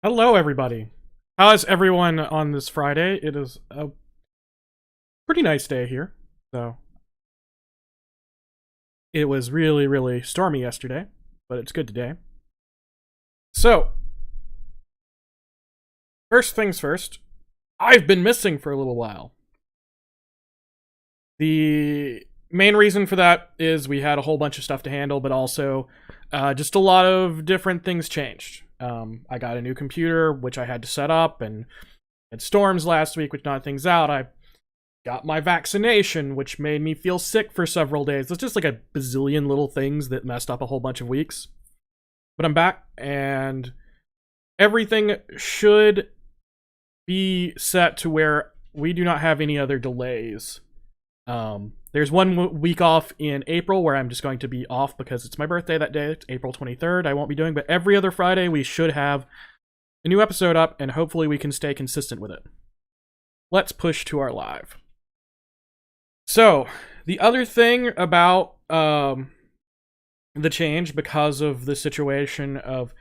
Hello, everybody. How's everyone on this Friday? It is a pretty nice day here. So, it was really, really stormy yesterday, but it's good today. So, first things first, I've been missing for a little while. The main reason for that is we had a whole bunch of stuff to handle, but also just a lot of different things changed. I got a new computer, which I had to set up, and had storms last week, which knocked things out. I got my vaccination, which made me feel sick for several days. It's just like a bazillion little things that messed up a whole bunch of weeks. But I'm back, and everything should be set to where we do not have any other delays. There's one week off in April where I'm just going to be off because it's my birthday that day. It's April 23rd. I won't be doing, but every other Friday we should have a new episode up, and hopefully we can stay consistent with it. Let's push to our live. So, the other thing about the change because of the situation of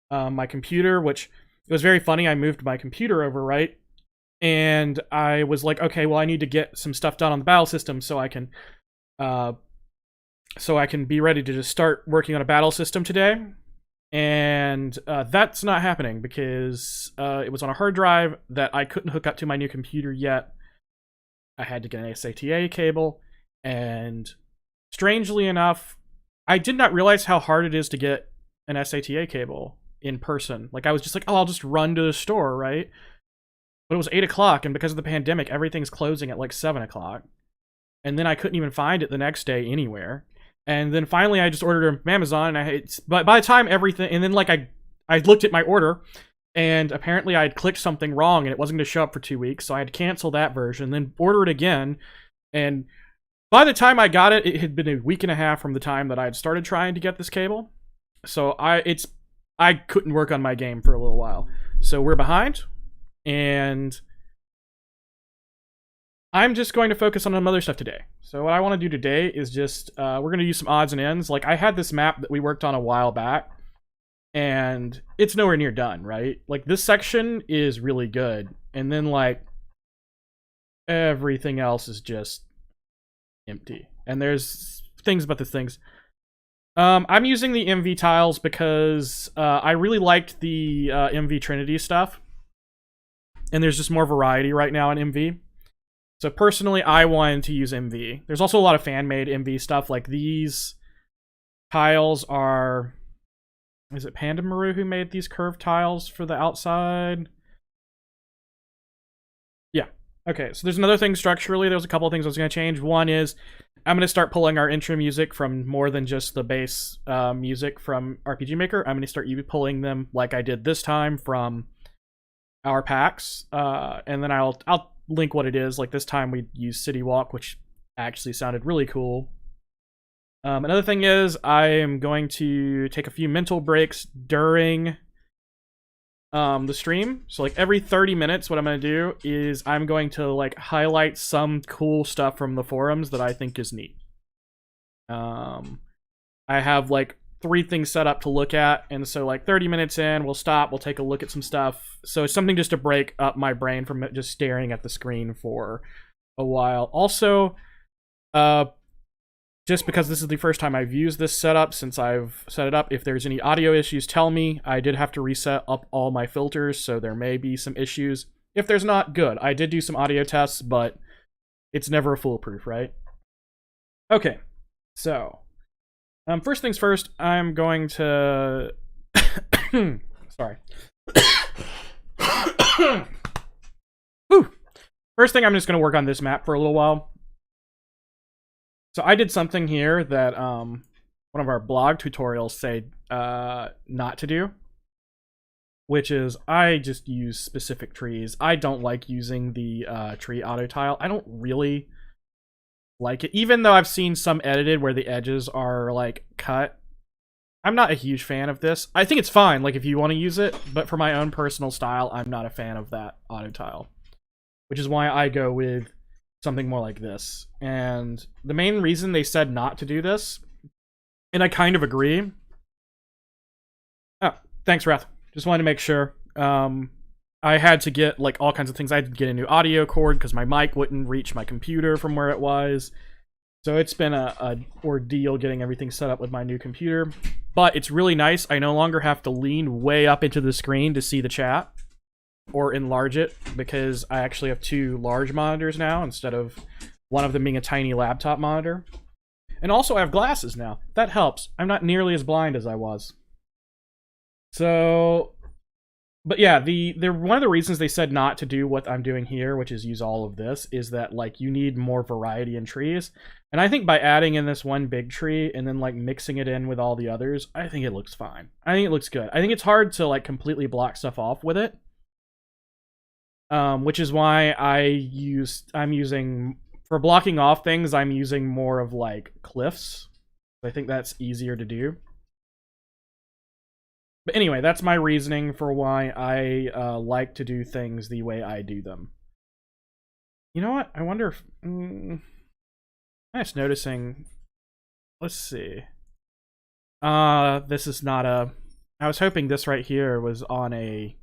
my computer, which it was very funny, I moved my computer over, right? And I was like, okay, well, I need to get some stuff done on the battle system so I can be ready to just start working on a battle system today. And that's not happening because it was on a hard drive that I couldn't hook up to my new computer yet. I had to get an SATA cable, and strangely enough, I did not realize how hard it is to get an SATA cable in person. Like, I was just like, oh, I'll just run to the store, right? But it was 8 o'clock, and because of the pandemic, everything's closing at like 7 o'clock. And then I couldn't even find it the next day anywhere. And then finally I just ordered it from Amazon, and but by the time everything, and then like I looked at my order, and apparently I had clicked something wrong, and it wasn't going to show up for 2 weeks, so I had to cancel that version, then order it again. And by the time I got it, it had been a week and a half from the time that I had started trying to get this cable. So I couldn't work on my game for a little while. So we're behind, and I'm just going to focus on some other stuff today. So what I want to do today is just, we're going to use some odds and ends. Like, I had this map that we worked on a while back, and it's nowhere near done, right? Like, this section is really good, and then, like, everything else is just empty. And there's things about the things. I'm using the MV tiles because I really liked the MV Trinity stuff, and there's just more variety right now in MV. So personally, I wanted to use MV. There's also a lot of fan-made MV stuff, like these tiles are... Is it Panda Maru who made these curved tiles for the outside? Yeah. Okay, so there's another thing structurally. There's a couple of things I was going to change. One is I'm going to start pulling our intro music from more than just the base music from RPG Maker. I'm going to start pulling them like I did this time from our packs. And then I'll link what it is. Like this time we used City Walk, which actually sounded really cool. Another thing is I am going to take a few mental breaks during the stream. So like every 30 minutes, what I'm going to do is I'm going to like highlight some cool stuff from the forums that I think is neat. I have like 3 things set up to look at, and so like 30 minutes in, we'll stop, we'll take a look at some stuff. So it's something just to break up my brain from just staring at the screen for a while. Also, just because this is the first time I've used this setup since I've set it up, if there's any audio issues, tell me. I did have to reset up all my filters, so there may be some issues. If there's not, good. I did do some audio tests, but it's never foolproof, right? Okay, so first things first, I'm going to... Sorry. Whew. First thing, I'm just going to work on this map for a little while. So I did something here that one of our blog tutorials say not to do, which is I just use specific trees. I don't like using the tree auto tile. I don't really like it, even though I've seen some edited where the edges are like cut. I'm not a huge fan of this. I think it's fine, like if you want to use it, but for my own personal style, I'm not a fan of that auto tile, which is why I go with something more like this. And the main reason they said not to do this, and I kind of agree. Oh, thanks, Wrath. Just wanted to make sure. I had to get like all kinds of things. I had to get a new audio cord because my mic wouldn't reach my computer from where it was. So it's been a ordeal getting everything set up with my new computer. But it's really nice. I no longer have to lean way up into the screen to see the chat or enlarge it, because I actually have 2 large monitors now instead of one of them being a tiny laptop monitor. And also I have glasses now. That helps. I'm not nearly as blind as I was. So, but yeah, one of the reasons they said not to do what I'm doing here, which is use all of this, is that like you need more variety in trees. And I think by adding in this one big tree and then like mixing it in with all the others, I think it looks fine. I think it looks good. I think it's hard to like completely block stuff off with it. Which is why I'm using, for blocking off things, I'm using more of like cliffs. I think that's easier to do. But anyway, that's my reasoning for why I like to do things the way I do them. You know what? I wonder if... I'm just noticing... Let's see. This is not a... I was hoping this right here was on a...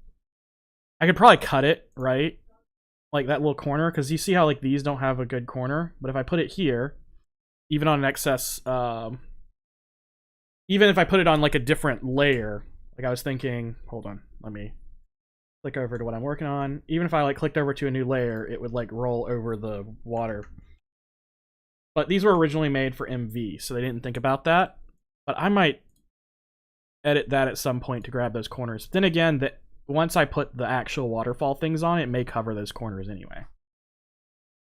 I could probably cut it, right? Like that little corner, because you see how like these don't have a good corner? But if I put it here, even on an excess... even if I put it on like a different layer... Like I was thinking, hold on, let me click over to what I'm working on. Even if I like clicked over to a new layer, it would like roll over the water. But these were originally made for MV, so they didn't think about that. But I might edit that at some point to grab those corners. Then again, that once I put the actual waterfall things on, it may cover those corners anyway.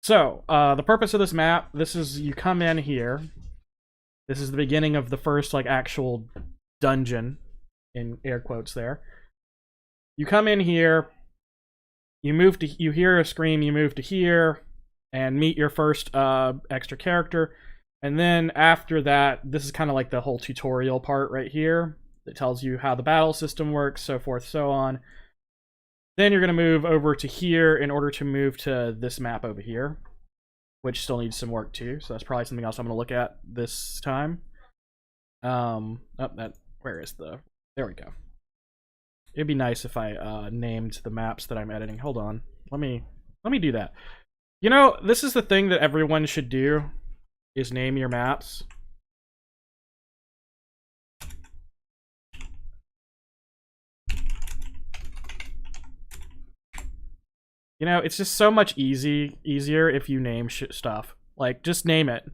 So, the purpose of this map, this is, you come in here. This is the beginning of the first like actual dungeon. In air quotes there. You come in here, you hear a scream, you move to here, and meet your first extra character. And then after that, this is kind of like the whole tutorial part right here. That tells you how the battle system works, so forth, so on. Then you're going to move over to here in order to move to this map over here, which still needs some work too. So that's probably something else I'm going to look at this time. Where is the... There we go. It'd be nice if I named the maps that I'm editing. Hold on. Let me do that. You know, this is the thing that everyone should do, is name your maps. You know, it's just so much easier if you name stuff. Like, just name it.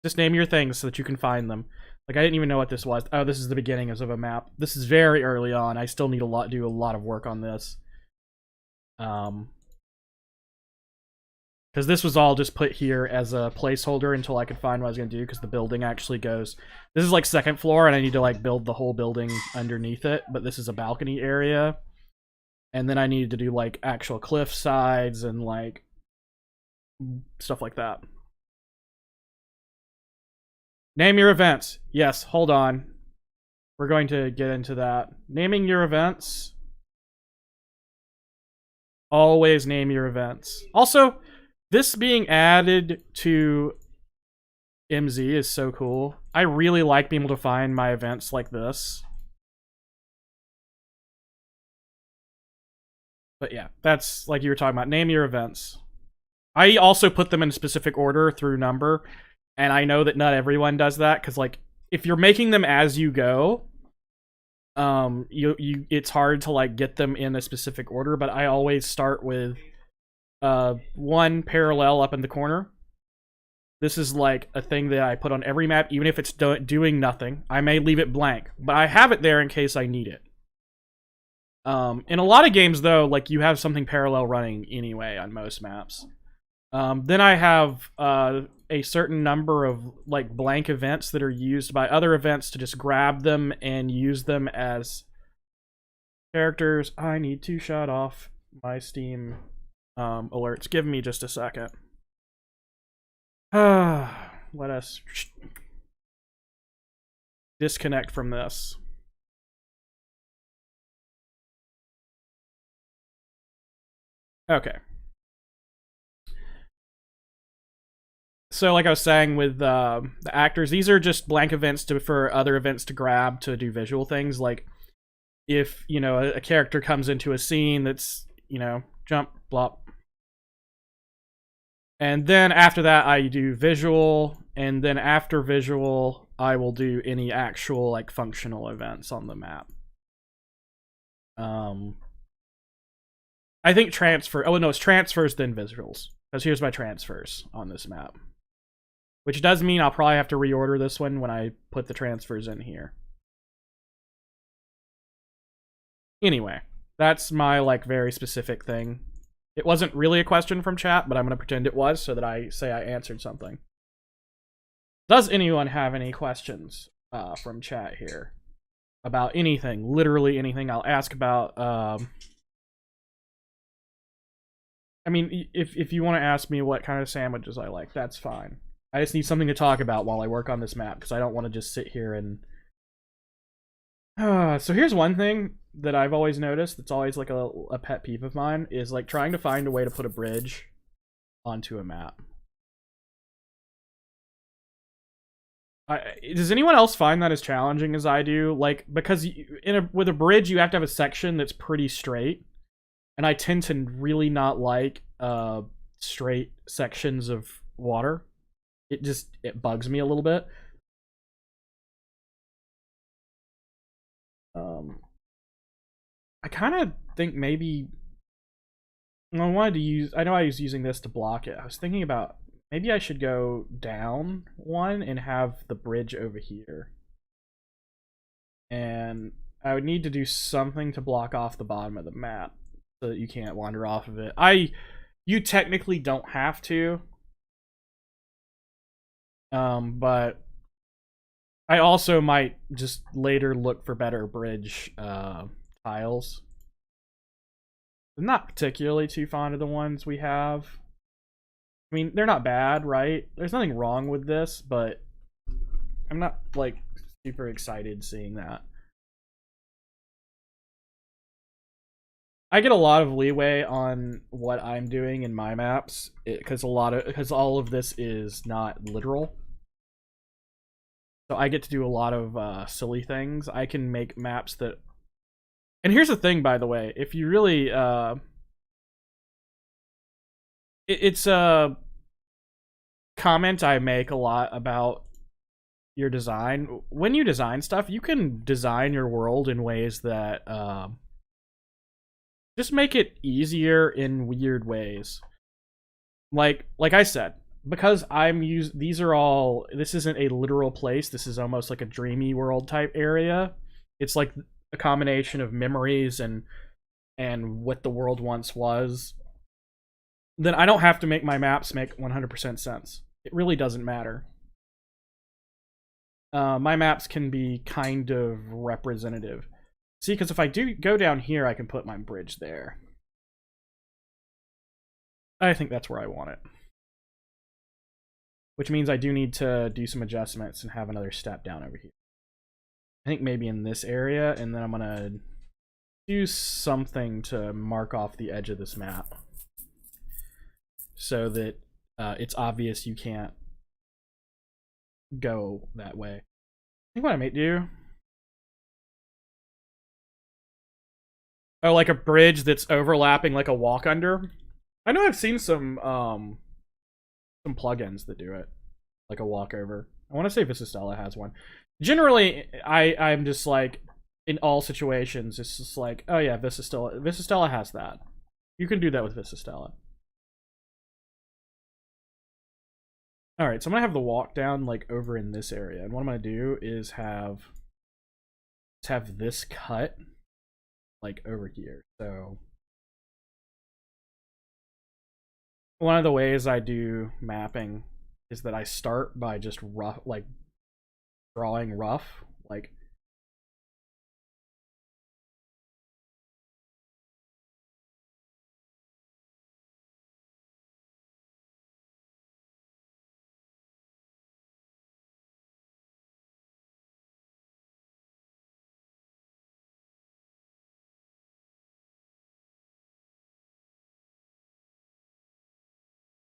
Just name your things so that you can find them. Like, I didn't even know what this was. Oh, this is the beginning of a map. This is very early on. I still need do a lot of work on this. Because this was all just put here as a placeholder until I could find what I was going to do, because the building actually goes... This is like second floor, and I need to like build the whole building underneath it, but this is a balcony area. And then I needed to do like actual cliff sides and like stuff like that. Name your events. Yes, hold on. We're going to get into that. Naming your events. Always name your events. Also, this being added to MZ is so cool. I really like being able to find my events like this. But yeah, that's like you were talking about. Name your events. I also put them in a specific order through number. And I know that not everyone does that, because like if you're making them as you go, it's hard to like get them in a specific order. But I always start with one parallel up in the corner. This is like a thing that I put on every map, even if it's doing nothing. I may leave it blank, but I have it there in case I need it. In a lot of games, though, like you have something parallel running anyway on most maps. Then I have a certain number of like blank events that are used by other events to just grab them and use them as characters. I need to shut off my Steam alerts. Give me just a second. Let us disconnect from this. Okay. So like I was saying with the actors, these are just blank events for other events to grab to do visual things. Like if, you know, a character comes into a scene that's, you know, jump, blop. And then after that, I do visual, and then after visual, I will do any actual, like, functional events on the map. I think transfer. Oh no, it's transfers then visuals. Because here's my transfers on this map, which does mean I'll probably have to reorder this one when I put the transfers in here. Anyway, that's my, like, very specific thing. It wasn't really a question from chat, but I'm gonna pretend it was so that I say I answered something. Does anyone have any questions from chat here about anything? Literally anything. I'll ask about. I mean, if you want to ask me what kind of sandwiches I like, that's fine. I just need something to talk about while I work on this map, because I don't want to just sit here and... So here's one thing that I've always noticed that's always like a pet peeve of mine, is like trying to find a way to put a bridge onto a map. Does anyone else find that as challenging as I do? Like, because with a bridge, you have to have a section that's pretty straight. And I tend to really not like straight sections of water. It bugs me a little bit. I kind of think maybe I wanted to use. I know I was using this to block it. I was thinking about maybe I should go down one and have the bridge over here. And I would need to do something to block off the bottom of the map so that you can't wander off of it. You technically don't have to. But I also might just later look for better bridge tiles. I'm not particularly too fond of the ones we have. I mean, they're not bad, right? There's nothing wrong with this, but I'm not, like, super excited seeing that. I get a lot of leeway on what I'm doing in my maps because all of this is not literal. So I get to do a lot of silly things. I can make maps that... And here's the thing, by the way. If you really... It's a comment I make a lot about your design. When you design stuff, you can design your world in ways that just make it easier in weird ways. Like I said, because this isn't a literal place. This is almost like a dreamy world type area. It's like a combination of memories and what the world once was. Then I don't have to make my maps make 100% sense. It really doesn't matter. My maps can be kind of representative. See, because if I do go down here, I can put my bridge there. I think that's where I want it. Which means I do need to do some adjustments and have another step down over here. I think maybe in this area, and then I'm gonna do something to mark off the edge of this map so that it's obvious you can't go that way. I think what I might do... Oh, like a bridge that's overlapping like a walk under? I know I've seen some plugins that do it, like a walkover. I want to say Visistella has one. Generally, I'm just like, in all situations, it's just like, oh yeah, Visistella has that. You can do that with Visistella. All right, so I'm gonna have the walk down like over in this area, and what I'm gonna do is have this cut like over here. So one of the ways I do mapping is that I start by just drawing rough, like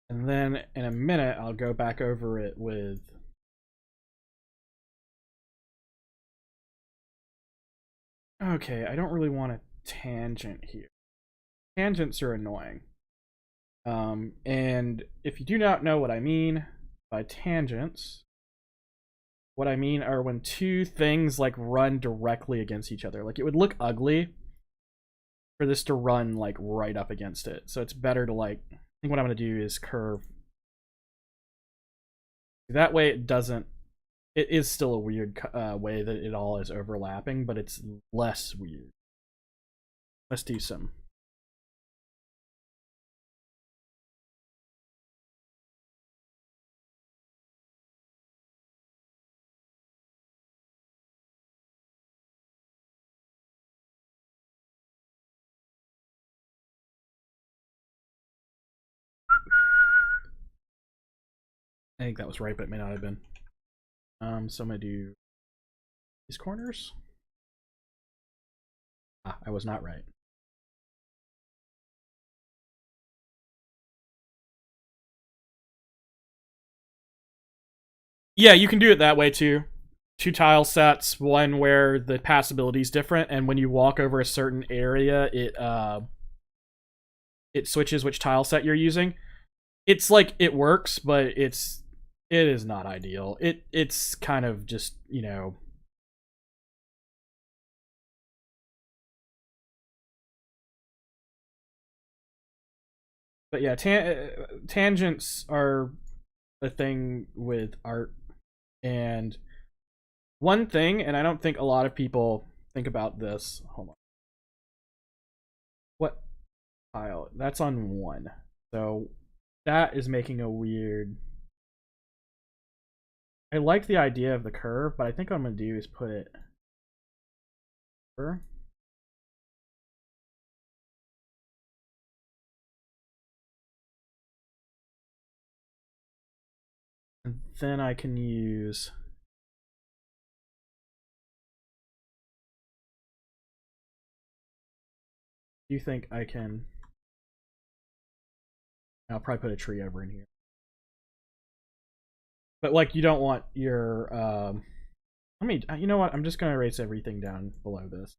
and then in a minute I'll go back over it with Okay, I don't really want a tangent here. Tangents are annoying. And if you do not know what I mean by tangents, what I mean are when two things like run directly against each other. Like it would look ugly for this to run like right up against it. So it's better to like, I think what I'm going to do is curve. That way it doesn't, it is still a weird way that it all is overlapping, but it's less weird. Let's do some. I think that was right, but it may not have been. So I'm gonna do these corners. Ah, I was not right. Yeah, you can do it that way too. Two tile sets, one where the passability is different, and when you walk over a certain area, it switches which tile set you're using. It's like it works, but it is not ideal. It's kind of just, you know, but yeah, tangents are a thing with art. And one thing, and I don't think a lot of people think about this. Hold on. What tile? That's on one. So that is making a weird. I like the idea of the curve, but I think what I'm gonna do is put it over. And then I can use. Do you think I can? I'll probably put a tree over in here. But like, you don't want your. Let me. You know what? I'm just gonna erase everything down below this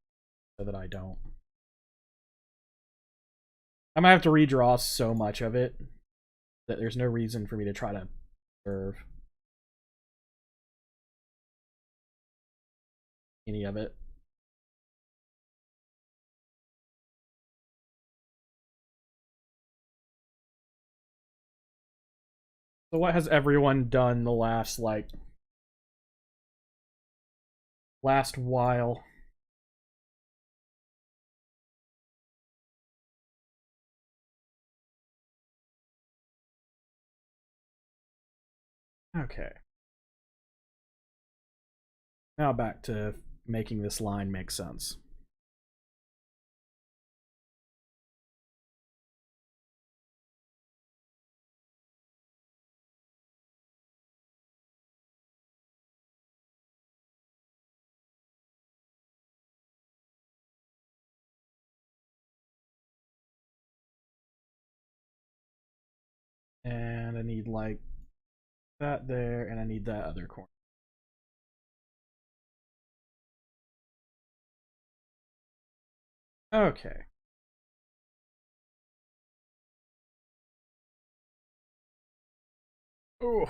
so that I don't. I'm gonna have to redraw so much of it that there's no reason for me to try to preserve any of it. So what has everyone done the last while? Okay. Now back to making this line make sense. And I need like that there, and I need that other corner. Okay. Ooh.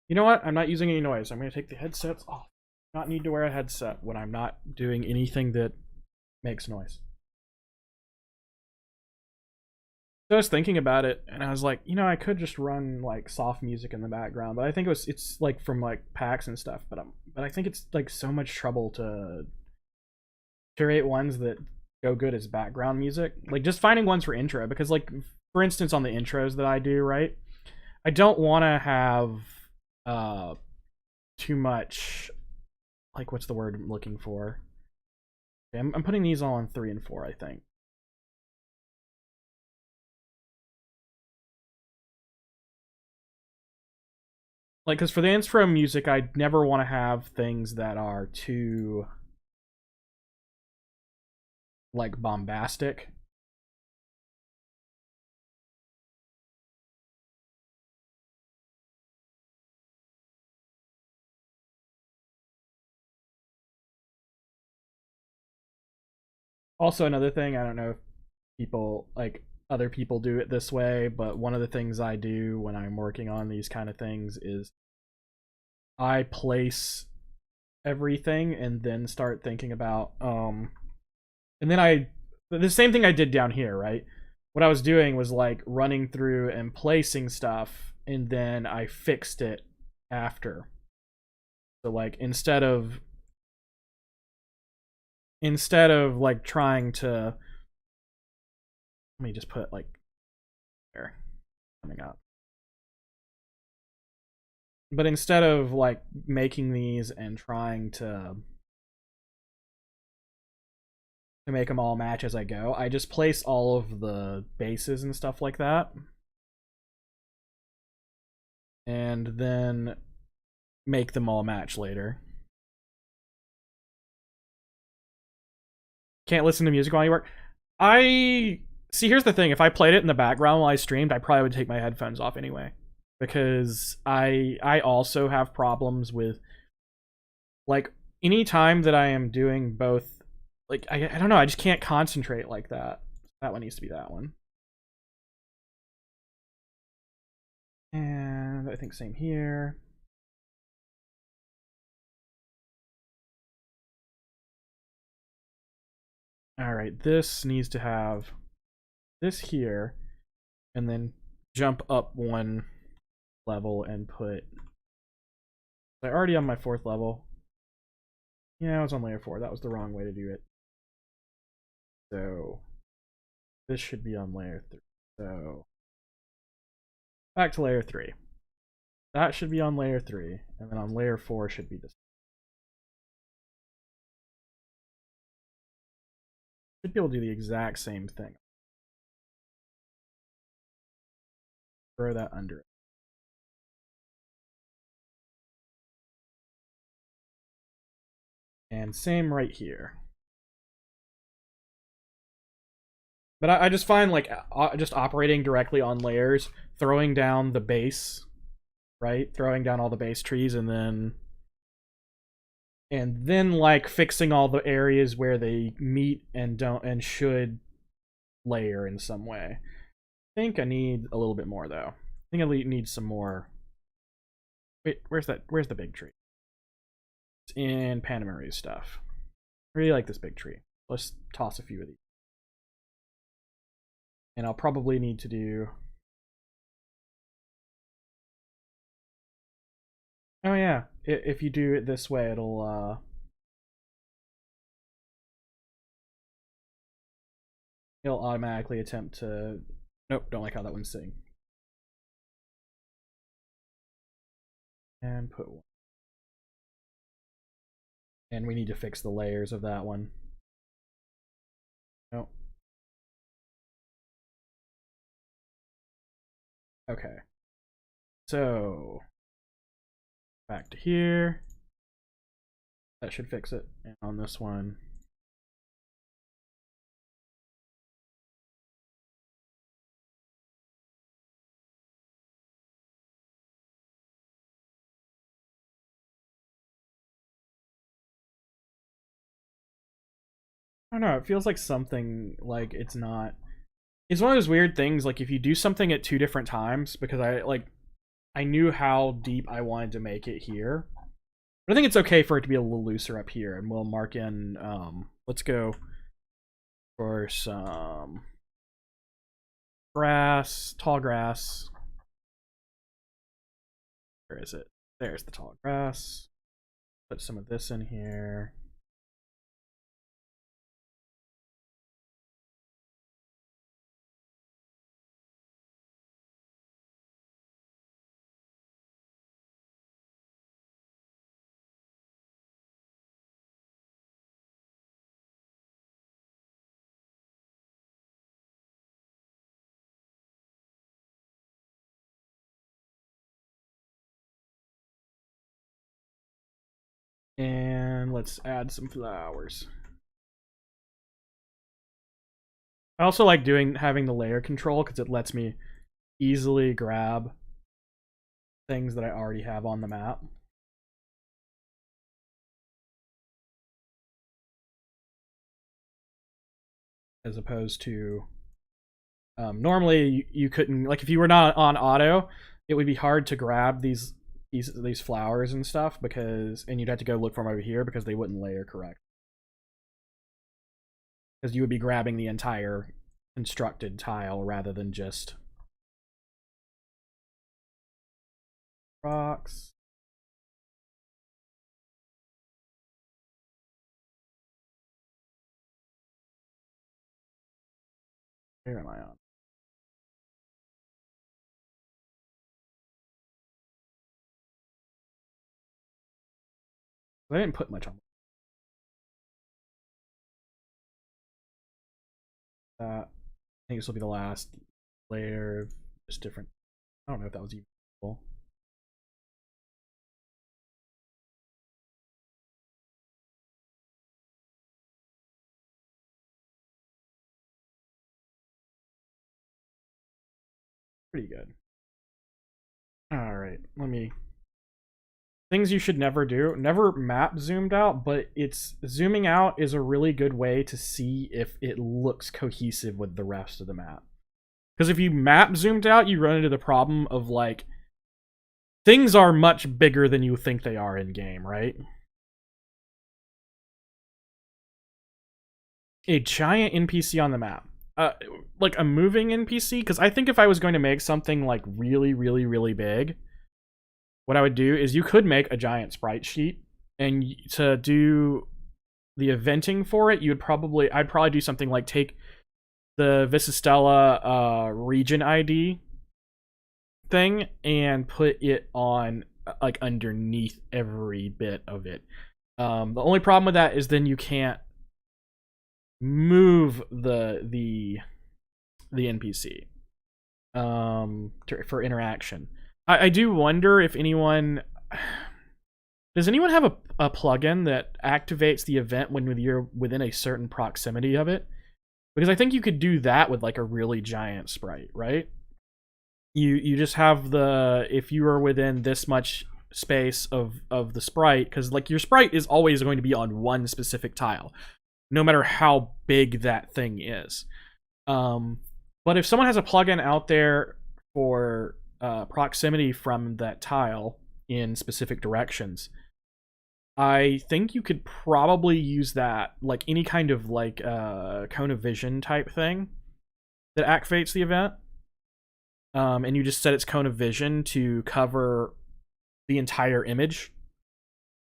You know what? I'm not using any noise. I'm going to take the headsets off. Not need to wear a headset when I'm not doing anything that makes noise. So I was thinking about it, and I was like, you know, I could just run like soft music in the background, but I think it's like from like packs and stuff. But I think it's like so much trouble to curate ones that go good as background music. Like just finding ones for intro, because like for instance on the intros that I do, right? I don't want to have uh too much, like, what's the word I'm looking for? Okay, I'm putting these all on 3 and 4, I think. Like, because for the intro music, I never want to have things that are too like bombastic. Also, another thing, I don't know if people like other people do it this way, but one of the things I do when I'm working on these kind of things is I place everything and then start thinking about and then I the same thing I did down here, right? What I was doing was like running through and placing stuff and then I fixed it after. So like instead of like trying to, let me just put like there coming up. But instead of like making these and trying to make them all match as I go, I just place all of the bases and stuff like that. And then make them all match later. Can't listen to music while you work. I see. Here's the thing: if I played it in the background while I streamed, I probably would take my headphones off anyway, because I also have problems with like any time that I am doing both. Like I don't know. I just can't concentrate like that. That one needs to be that one. And I think same here. All right, this needs to have this here, and then jump up one level and put. I already on my 4th level. Yeah, I was on layer 4. That was the wrong way to do it. So this should be on layer 3. So back to layer 3. That should be on layer 3, and then on layer 4 should be this. Should be able to do the exact same thing. Throw that under it. And same right here. But I just find like just operating directly on layers, throwing down the base, right? Throwing down all the base trees and then like fixing all the areas where they meet and don't and should layer in some way. I think I need a little bit more though. I think I need some more. Wait, where's the big tree? It's in Panamaru's stuff. I really like this big tree. Let's toss a few of these. And I'll probably need to do. Oh yeah, if you do it this way, it'll automatically attempt to. Nope, don't like how that one's sitting. And put one. And we need to fix the layers of that one. Nope. Okay. So back to here. That should fix it. And on this one. I don't know, it feels like something like it's not. It's one of those weird things, like if you do something at 2 different times, because I knew how deep I wanted to make it here. But I think it's okay for it to be a little looser up here, and we'll mark in let's go for some grass, tall grass. Where is it? There's the tall grass. Put some of this in here. And let's add some flowers. I also like having the layer control because it lets me easily grab things that I already have on the map. as opposed to normally you couldn't, like, if you were not on auto, it would be hard to grab these flowers and stuff, and you'd have to go look for them over here because they wouldn't layer correct, because you would be grabbing the entire constructed tile rather than just rocks. Where am I on? I didn't put much on that. I think this will be the last layer of just different. I don't know if that was even cool. Pretty good. All right, things you should never do. Never map zoomed out, but zooming out is a really good way to see if it looks cohesive with the rest of the map. Because if you map zoomed out, you run into the problem of, like, things are much bigger than you think they are in game, right? A giant NPC on the map. Like a moving NPC? Because I think if I was going to make something, like, really, really, really big, what I would do is you could make a giant sprite sheet, and to do the eventing for it, I'd probably do something like take the Visistella region ID thing and put it on, like, underneath every bit of it. The only problem with that is then you can't move the NPC for interaction. I do wonder if anyone does anyone have a plugin that activates the event when you're within a certain proximity of it? Because I think you could do that with, like, a really giant sprite, right? You just have if you are within this much space of the sprite, because, like, your sprite is always going to be on one specific tile, no matter how big that thing is. But if someone has a plugin out there for proximity from that tile in specific directions, I think you could probably use that, like, any kind of, like, cone of vision type thing that activates the event. And you just set its cone of vision to cover the entire image,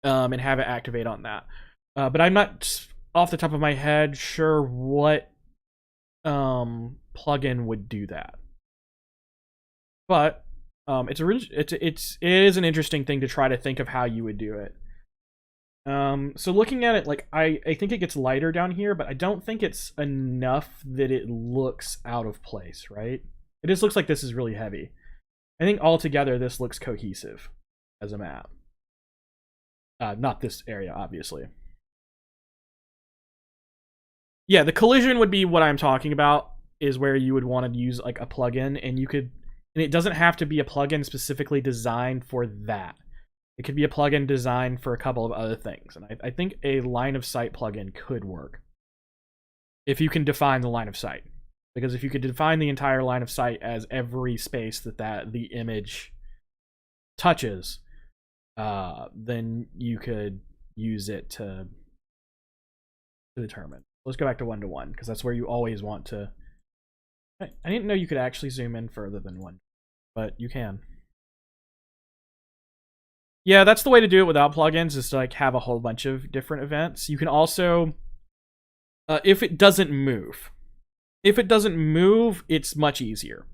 and have it activate on that. But I'm not, off the top of my head, sure what plugin would do that. But it is an interesting thing to try to think of how you would do it. So looking at it, like, I think it gets lighter down here, but I don't think it's enough that it looks out of place, right? It just looks like this is really heavy. I think altogether this looks cohesive as a map. Not this area, obviously. Yeah, the collision would be what I'm talking about, is where you would want to use, like, a plugin, and it doesn't have to be a plugin specifically designed for that. It could be a plugin designed for a couple of other things, and I think a line of sight plugin could work if you can define the line of sight. Because if you could define the entire line of sight as every space that the image touches, then you could use it to determine. Let's go back to 1-to-1, because that's where you always want to. I didn't know you could actually zoom in further than 1, but you can. Yeah, that's the way to do it without plugins, is to, like, have a whole bunch of different events. You can also, if it doesn't move, it's much easier,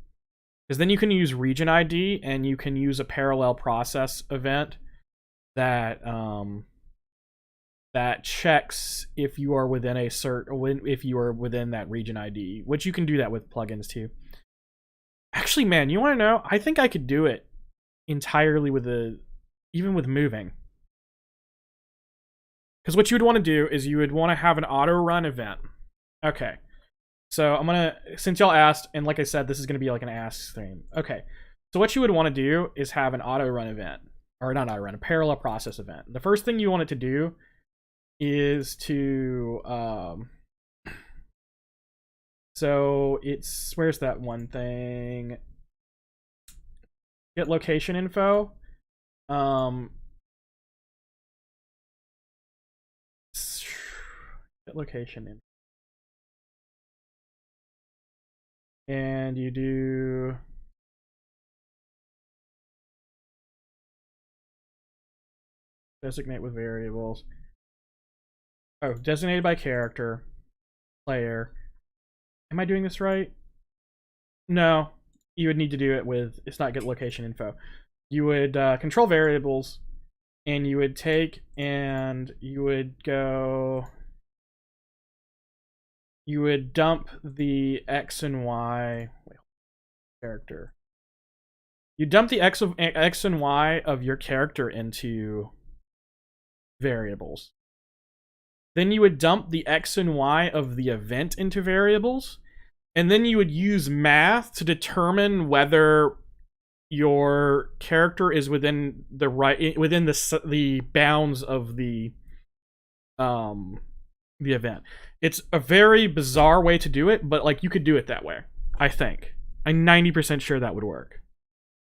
because then you can use region ID, and you can use a parallel process event that checks if you are within if you are within that region ID, which you can do that with plugins too. Actually, man, you want to know? I think I could do it entirely even with moving. Because what you would want to do is you would want to have an auto run event. Okay. So I'm going to, since y'all asked, and like I said, this is going to be like an ask stream. Okay. So what you would want to do is have an auto run event. Or not auto run, a parallel process event. The first thing you want it to do is to So it's, where's that one thing? Get location info. Get location info. And you do designate with variables. Oh, designated by character, player. Am I doing this right? No, you would need to do it with, it's not get location info. You would control variables, and you would take and you would go, you would dump the X and Y, wait, character. You dump the X and Y of your character into variables. Then you would dump the X and Y of the event into variables. And then you would use math to determine whether your character is within the the bounds of the event. It's a very bizarre way to do it, but like you could do it that way. I think I'm 90% sure that would work,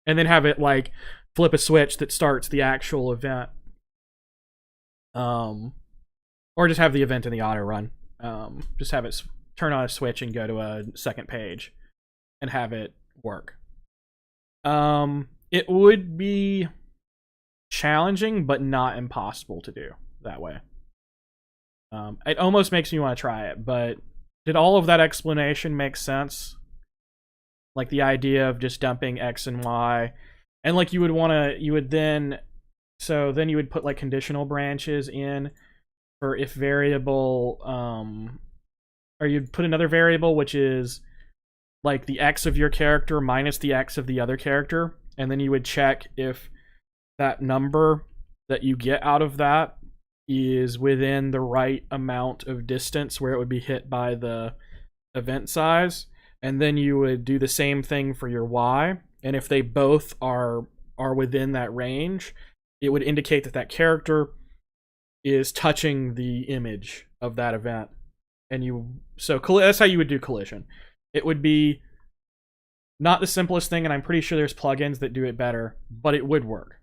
and then have it like flip a switch that starts the actual event, or just have the event in the auto run. Just have it turn on a switch and go to a second page, and have it work. It would be challenging, but not impossible to do that way. It almost makes me want to try it, but did all of that explanation make sense? Like the idea of just dumping X and Y, and like you would then you would put like conditional branches in for if variable, or you'd put another variable which is like the X of your character minus the X of the other character, and then you would check if that number that you get out of that is within the right amount of distance where it would be hit by the event size, and then you would do the same thing for your Y, and if they both are within that range, it would indicate that that character is touching the image of that event. And that's how you would do collision. It would be not the simplest thing, and I'm pretty sure there's plugins that do it better, but it would work.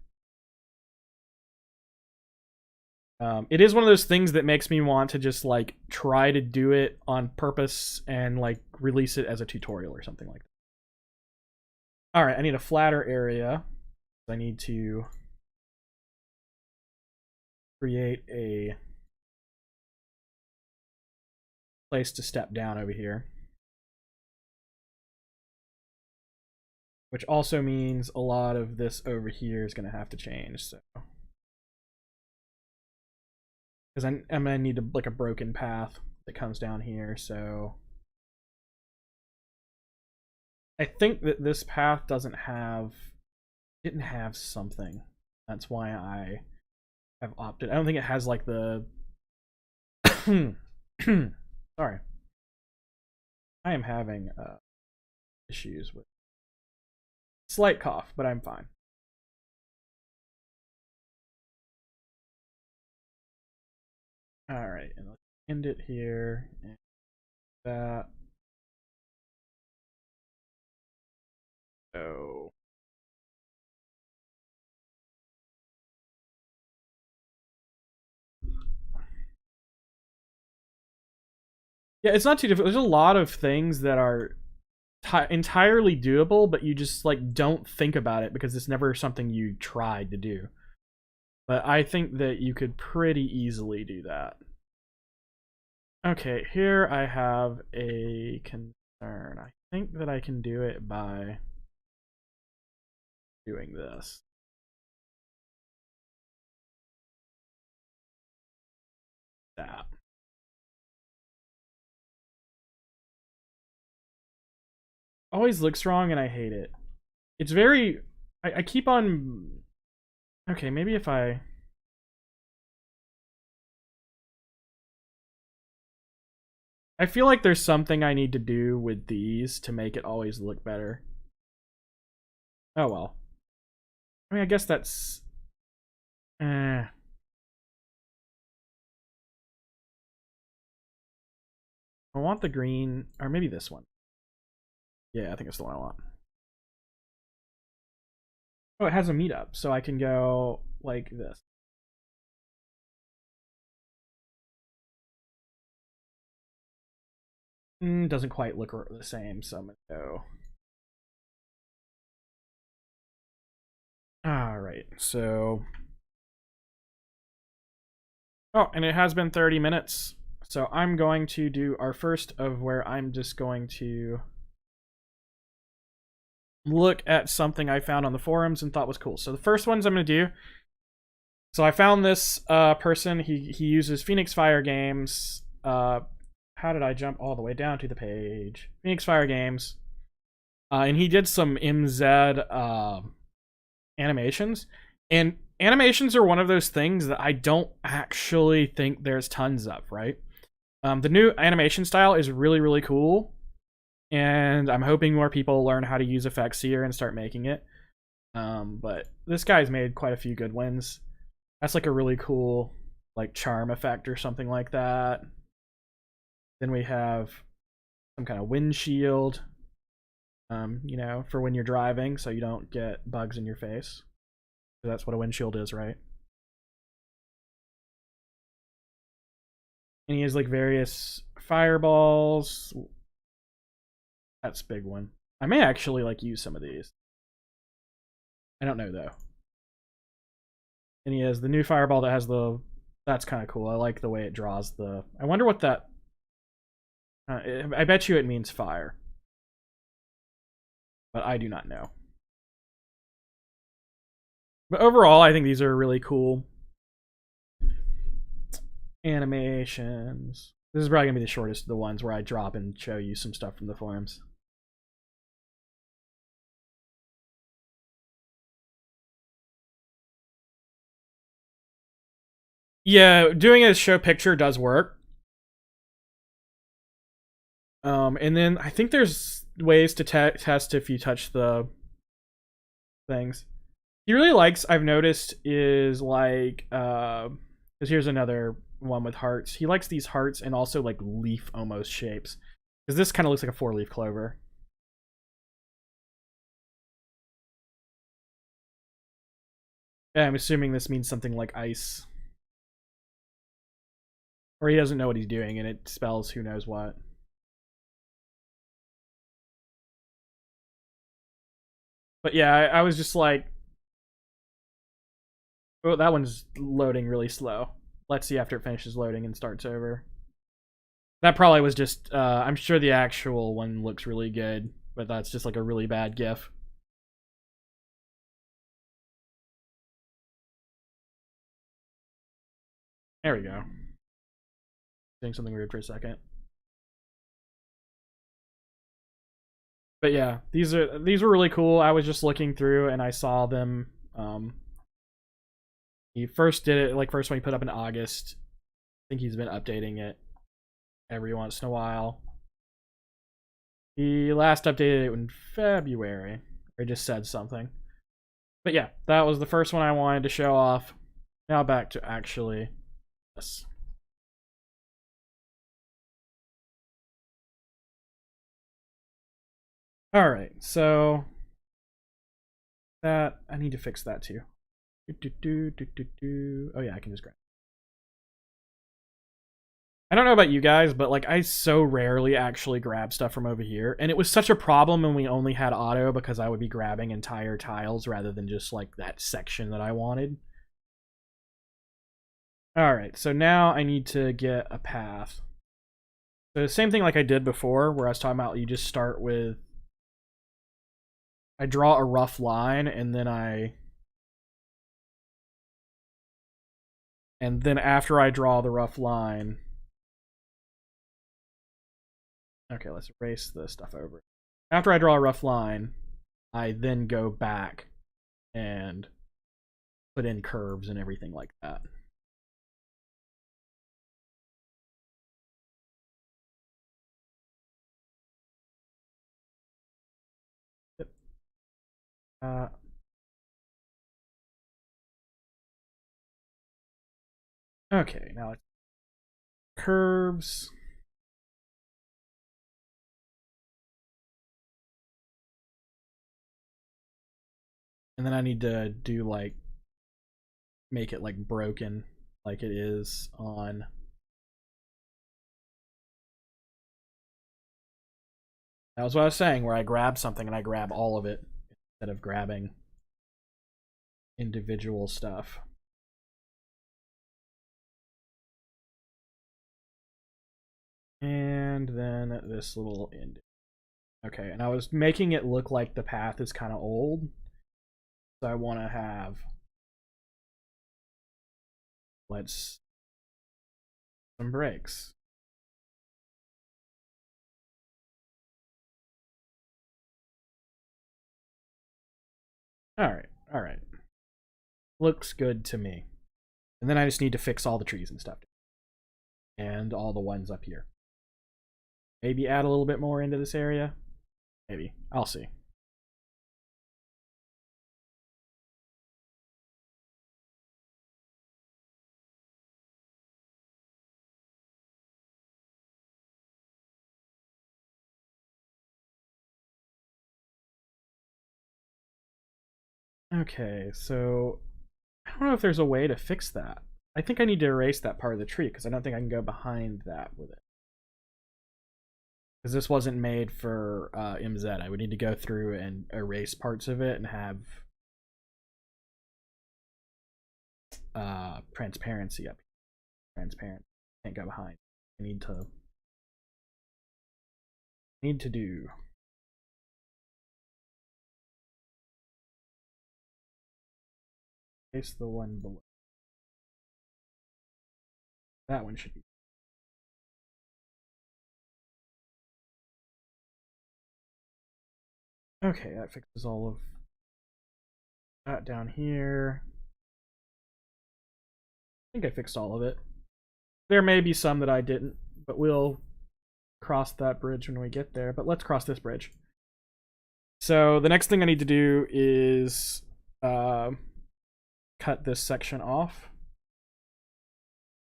It is one of those things that makes me want to just like try to do it on purpose and like release it as a tutorial or something like that. All right, I need a flatter area. I need to create a place to step down over here, which also means a lot of this over here is going to have to change. So, because I'm going to need like a broken path that comes down here. So I think that this path didn't have something. That's why I have opted. I don't think it has like the sorry. I am having issues with slight cough, but I'm fine. All right, and let's end it here. And that. So. Yeah, it's not too difficult. There's a lot of things that are entirely doable, but you just like don't think about it because it's never something you tried to do. But I think that you could pretty easily do that. Okay, here I have a concern. I think that I can do it by doing this. That. Always looks wrong and I hate it. It's very... I keep on... Okay, maybe if I... I feel like there's something I need to do with these to make it always look better. Oh well. I mean, I guess that's... I want the green, or maybe this one. Yeah, I think it's the one I want. Oh, it has a meetup, so I can go like this. Doesn't quite look the same, so I'm gonna go. Alright, so. Oh, and it has been 30 minutes. So I'm going to do our first of where I'm just going to look at something I found on the forums and thought was cool. So the first ones I'm going to do. So I found this person. He uses Phoenix Fire Games. How did I jump all the way down to the page? Phoenix Fire Games. And he did some MZ animations. And animations are one of those things that I don't actually think there's tons of, right? The new animation style is really, really cool. And I'm hoping more people learn how to use effects here and start making it. But this guy's made quite a few good ones. That's like a really cool like charm effect or something like that. Then we have some kind of windshield, for when you're driving so you don't get bugs in your face. So that's what a windshield is, right? And he has like various fireballs. That's a big one. I may actually like use some of these. I don't know though. And he has the new fireball that has the. That's kind of cool. I like the way it draws the. I wonder what that. I bet you it means fire. But I do not know. But overall, I think these are really cool animations. This is probably going to be the shortest of the ones where I drop and show you some stuff from the forums. Yeah, doing a show picture does work. And then I think there's ways to test if you touch the things. He really likes, I've noticed, is like, because here's another one with hearts. He likes these hearts and also like leaf almost shapes. Because this kind of looks like a 4-leaf clover. Yeah, I'm assuming this means something like ice. Or he doesn't know what he's doing and it spells who knows what. But yeah, I was just like, oh, that one's loading really slow. Let's see after it finishes loading and starts over. That probably was just, I'm sure the actual one looks really good, but that's just like a really bad GIF. There we go. Doing something weird for a second. But yeah, these were really cool. I was just looking through and I saw them. He first did it like first one he put up in August. I think he's been updating it every once in a while. He last updated it in February. Or just said something. But yeah, that was the first one I wanted to show off. Now back to actually this. All right, so that I need to fix that too. Oh yeah, I can just grab. I don't know about you guys, but like I so rarely actually grab stuff from over here, and it was such a problem when we only had auto because I would be grabbing entire tiles rather than just like that section that I wanted. All right, so now I need to get a path. So the same thing like I did before, where I was talking about you just start with. I draw a rough line and then after I draw the rough line. Okay, let's erase the stuff over. After I draw a rough line, I then go back and put in curves and everything like that. Yep. Okay, now it's curves. And then I need to do like make it like broken like it is on that was what I was saying, where I grab something and I grab all of it instead of grabbing individual stuff. And then this little end. Okay, and I was making it look like the path is kind of old. So I want to have, let's, some breaks. All right. Looks good to me. And then I just need to fix all the trees and stuff. And all the ones up here. Maybe add a little bit more into this area. Maybe. I'll see. Okay, so I don't know if there's a way to fix that. I think I need to erase that part of the tree because I don't think I can go behind that with it. Because this wasn't made for MZ. I would need to go through and erase parts of it and have transparency up here. Transparent. Can't go behind. I need to do. Erase the one below. That one should be. Okay, that fixes all of that down here. I think I fixed all of it. There may be some that I didn't, but we'll cross that bridge when we get there. But let's cross this bridge. So the next thing I need to do is cut this section off.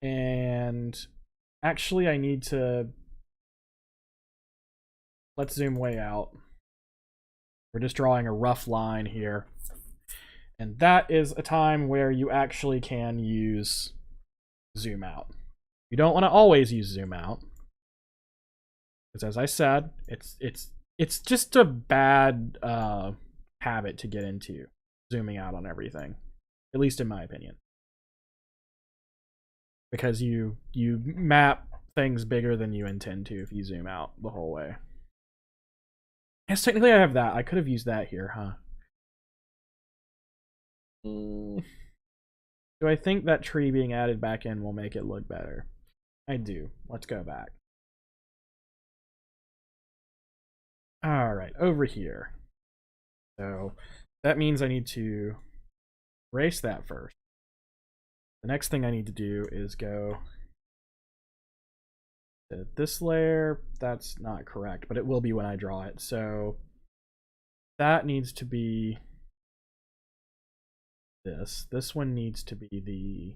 And actually I need to, let's zoom way out. We're just drawing a rough line here. And that is a time where you actually can use zoom out. You don't want to always use zoom out. Because as I said, it's just a bad habit to get into, zooming out on everything. At least in my opinion. Because you map things bigger than you intend to if you zoom out the whole way. Yes, technically I have that. I could have used that here, huh? Do I think that tree being added back in will make it look better? I do. Let's go back. Alright, over here. So that means I need to erase that first. The next thing I need to do is go to this layer. That's not correct, but it will be when I draw it. So that needs to be this. This one needs to be the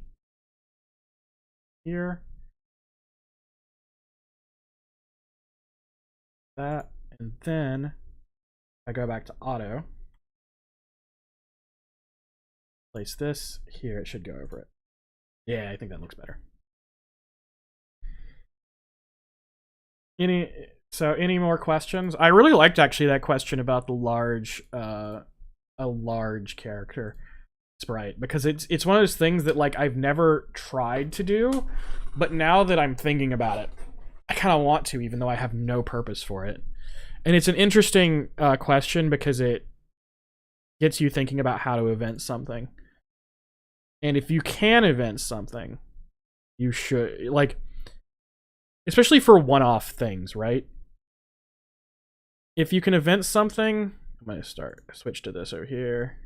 here. That, and then I go back to auto. Place this here. It should go over it. Yeah, I think that looks better. Any more questions? I really liked actually that question about the large a large character sprite, because it's one of those things that like I've never tried to do, but now that I'm thinking about it, I kind of want to, even though I have no purpose for it. And it's an interesting question because it gets you thinking about how to event something. And if you can event something, you should, like, especially for one-off things, right? If you can event something, I'm going to switch to this over here.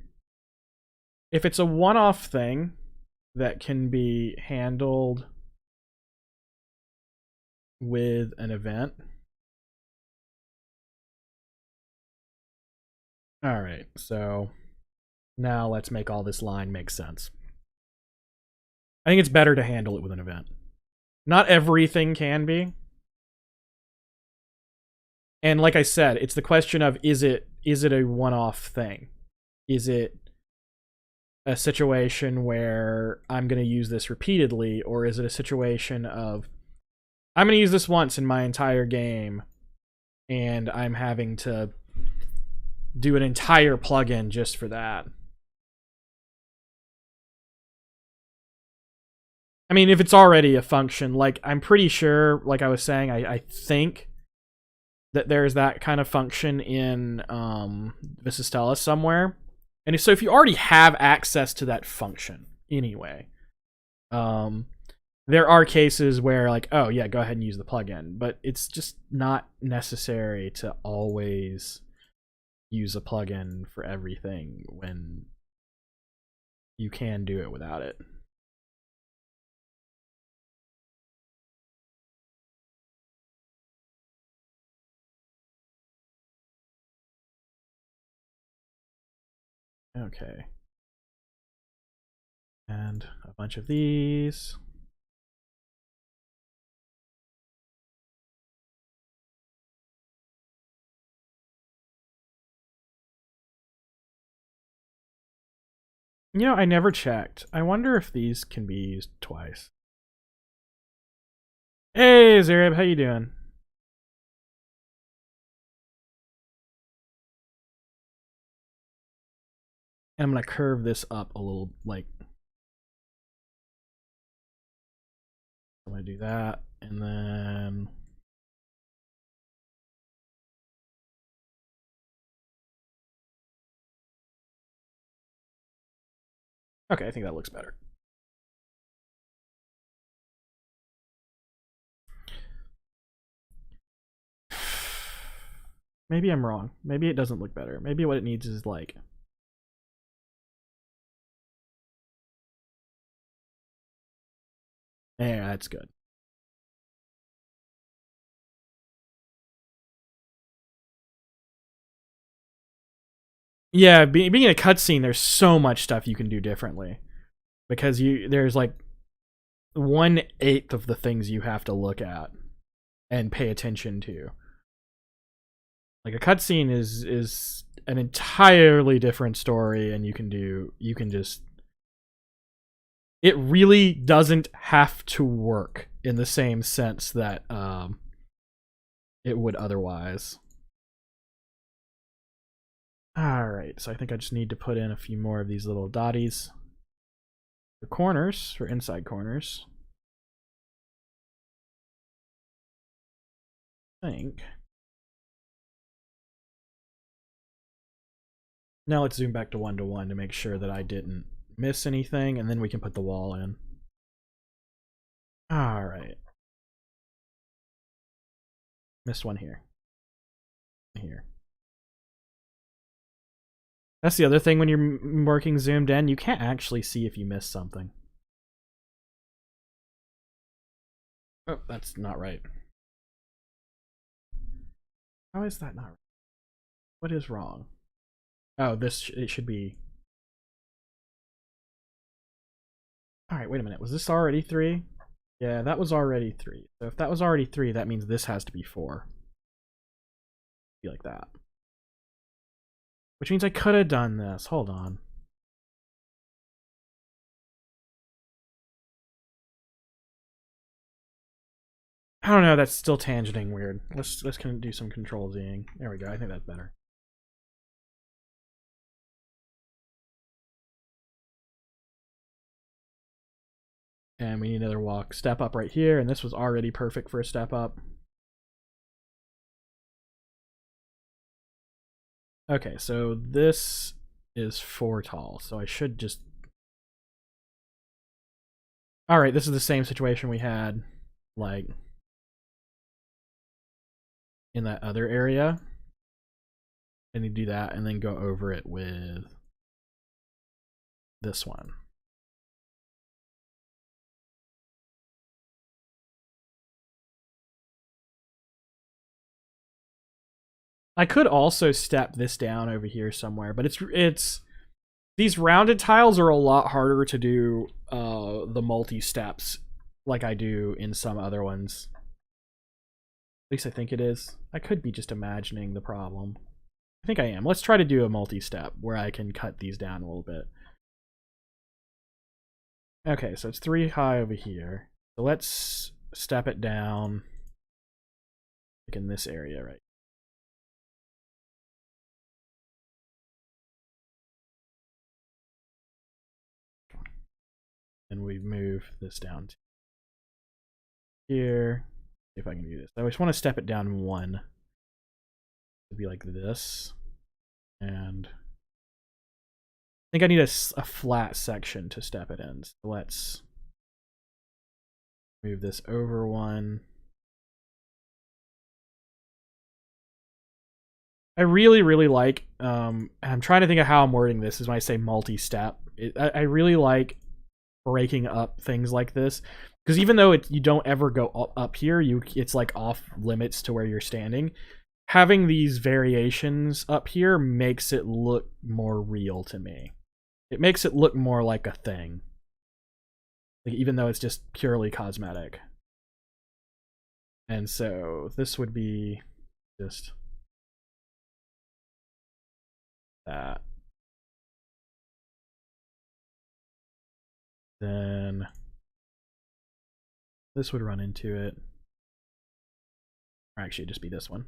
If it's a one-off thing that can be handled with an event. All right, so now let's make all this line make sense. I think it's better to handle it with an event. Not everything can be. And like I said, it's the question of is it a one-off thing? Is it a situation where I'm going to use this repeatedly, or is it a situation of I'm going to use this once in my entire game and I'm having to do an entire plugin just for that? I mean, if it's already a function, like I'm pretty sure, like I was saying, I think that there's that kind of function in Visistella somewhere. And so if you already have access to that function anyway, there are cases where like, oh yeah, go ahead and use the plugin, but it's just not necessary to always use a plugin for everything when you can do it without it. Okay. And a bunch of these. You know, I never checked. I wonder if these can be used twice. Hey, Zareb, how you doing? And I'm gonna curve this up a little, like I'm gonna do that, and then okay, I think that looks better. Maybe I'm wrong. Maybe it doesn't look better. Maybe what it needs is like yeah, that's good. Yeah, being in a cutscene, there's so much stuff you can do differently because there's like 1/8 of the things you have to look at and pay attention to. Like a cutscene is an entirely different story, and you can just it really doesn't have to work in the same sense that it would otherwise. Alright, so I think I just need to put in a few more of these little dotties. The corners, for inside corners. I think. Now let's zoom back to 1:1 to make sure that I didn't miss anything, and then we can put the wall in. Alright. Missed one here. Here. That's the other thing when you're working zoomed in, you can't actually see if you missed something. Oh, that's not right. How is that not right? What is wrong? Oh, it should be. Alright, wait a minute. Was this already 3? Yeah, that was already 3. So if that was already 3, that means this has to be 4. Be like that. Which means I could have done this. Hold on. I don't know, that's still tangenting weird. Let's do some control Zing. There we go, I think that's better. And we need another walk. Step up right here, and this was already perfect for a step up. Okay, so this is 4 tall, so I should just... Alright, this is the same situation we had, like, in that other area. And you do that, and then go over it with this one. I could also step this down over here somewhere, but it's these rounded tiles are a lot harder to do the multi-steps like I do in some other ones. At least I think it is. I could be just imagining the problem. I think I am. Let's try to do a multi-step where I can cut these down a little bit. Okay, so it's 3 high over here. So let's step it down, like in this area, right? And we move this down to here. See if I can do this. I just want to step it down 1. It'd be like this. And I think I need a flat section to step it in. So let's move this over 1. I really, really like, I'm trying to think of how I'm wording this is when I say multi-step. I really like breaking up things like this, because even though you don't ever go up here, it's like off limits to where you're standing. Having these variations up here makes it look more real to me. It makes it look more like a thing, like, even though it's just purely cosmetic. And so this would be just that. Then this would run into it. Or actually just be this one.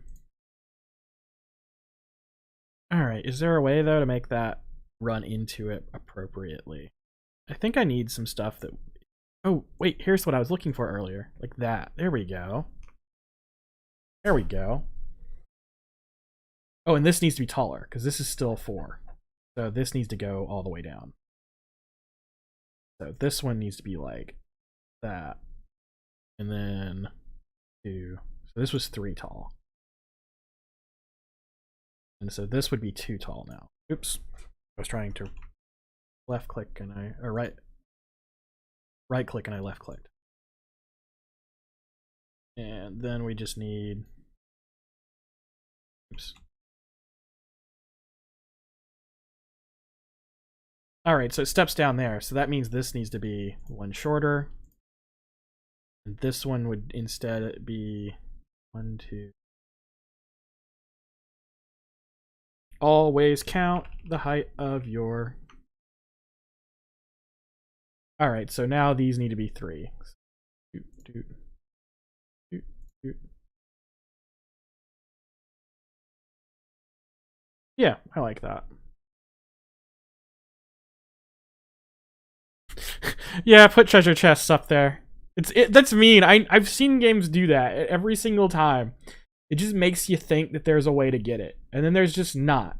Alright, is there a way though to make that run into it appropriately? I think I need some stuff that... Oh, wait, here's what I was looking for earlier. Like that. There we go. There we go. Oh, and this needs to be taller, because this is still 4. So this needs to go all the way down. So this one needs to be like that. And then 2. So this was 3 tall. And so this would be 2 tall now. Oops. I was trying to left click and or right click and I left clicked. And then we just need, oops. All right, so it steps down there. So that means this needs to be 1 shorter. And this one would instead be 1, 2. Always count the height of your... All right, so now these need to be 3. Yeah, I like that. Yeah, put treasure chests up there. That's mean. I've seen games do that every single time. It just makes you think that there's a way to get it, and then there's just not.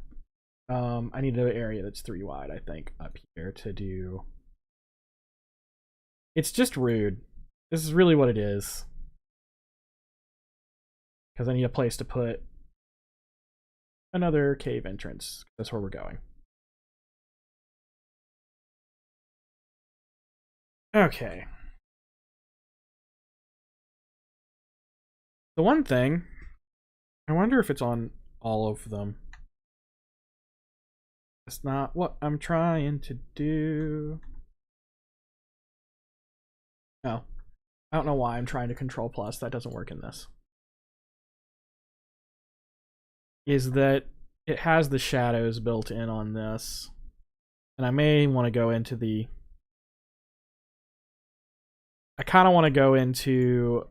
I need an area that's 3 wide, I think, up here to do. It's just rude. This is really what it is. Because I need a place to put another cave entrance. That's where we're going. Okay. The one thing, I wonder if it's on all of them. That's not what I'm trying to do. No. I don't know why I'm trying to control plus. That doesn't work in this. Is that it has the shadows built in on this. And I may want to go into the... I kind of want to go into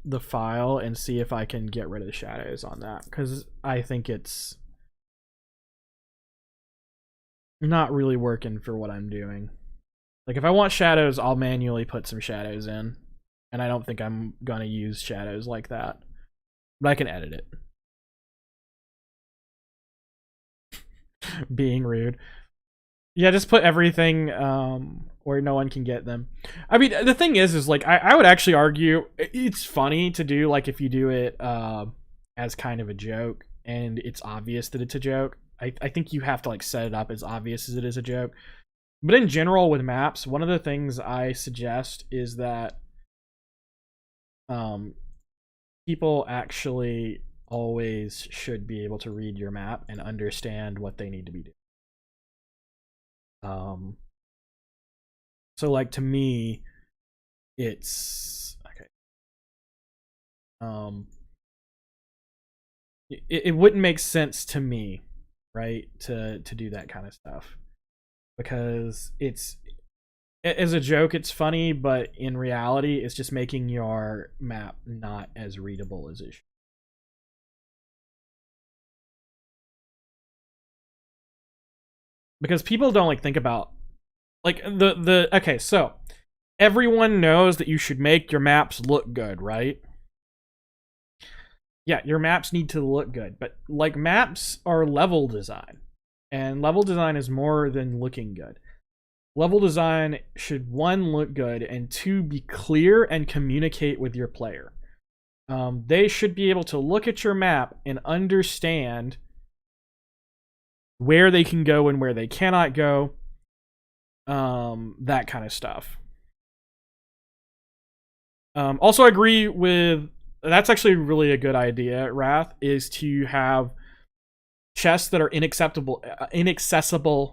the file and see if I can get rid of the shadows on that. Because I think it's not really working for what I'm doing. Like, if I want shadows, I'll manually put some shadows in. And I don't think I'm gonna use shadows like that. But I can edit it. Being rude. Yeah, just put everything where no one can get them. I mean, the thing is like, I would actually argue it's funny to do, like, if you do it as kind of a joke, and it's obvious that it's a joke. I think you have to, like, set it up as obvious as it is a joke. But in general, with maps, one of the things I suggest is that people actually always should be able to read your map and understand what they need to be doing. So, like, to me, it's okay. It wouldn't make sense to me, right, to do that kind of stuff, because As a joke, it's funny, but in reality, it's just making your map not as readable as it should. Because people don't like think about like the okay, so everyone knows that you should make your maps look good, right? Yeah, your maps need to look good, but like maps are level design. And level design is more than looking good. Level design should one, look good, and two, be clear and communicate with your player. They should be able to look at your map and understand where they can go and where they cannot go. That kind of stuff. Also, I agree with that's actually really a good idea. Wrath is to have chests that are inaccessible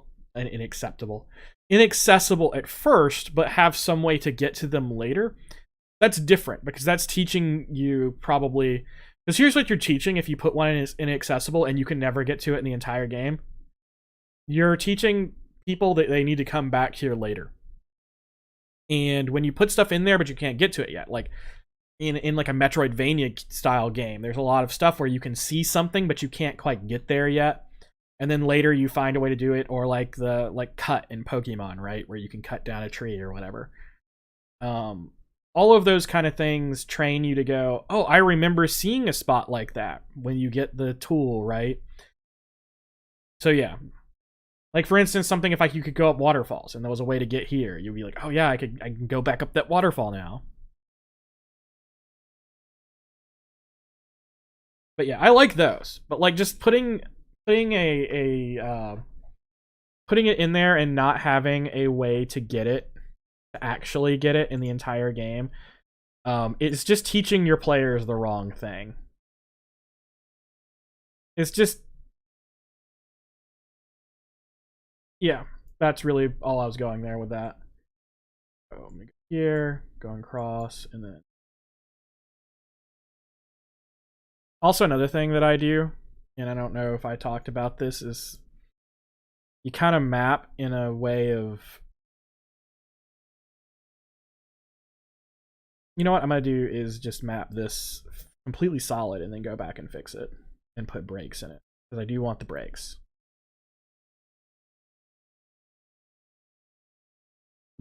at first, but have some way to get to them later. That's different because that's teaching you probably. Because here's what you're teaching if you put one in inaccessible and you can never get to it in the entire game. You're teaching people that they need to come back here later. And when you put stuff in there but you can't get to it yet, like in like a Metroidvania style game, there's a lot of stuff where you can see something but you can't quite get there yet. And then later you find a way to do it, or like the cut in Pokemon, right, where you can cut down a tree or whatever. All of those kind of things train you to go, oh, I remember seeing a spot like that when you get the tool, right? So yeah, like for instance, something if like you could go up waterfalls and there was a way to get here, you'd be like, oh yeah, I can go back up that waterfall now. But yeah, I like those. But like just putting putting it in there and not having a way to get it, to actually get it in the entire game, it's just teaching your players the wrong thing. It's just, yeah, that's really all I was going there with that. Oh, let me go here, going across, and then also another thing that I do, and I don't know if I talked about this, is you kind of map in a way of, you know what I'm gonna do is just map this completely solid and then go back and fix it and put breaks in it because I do want the breaks.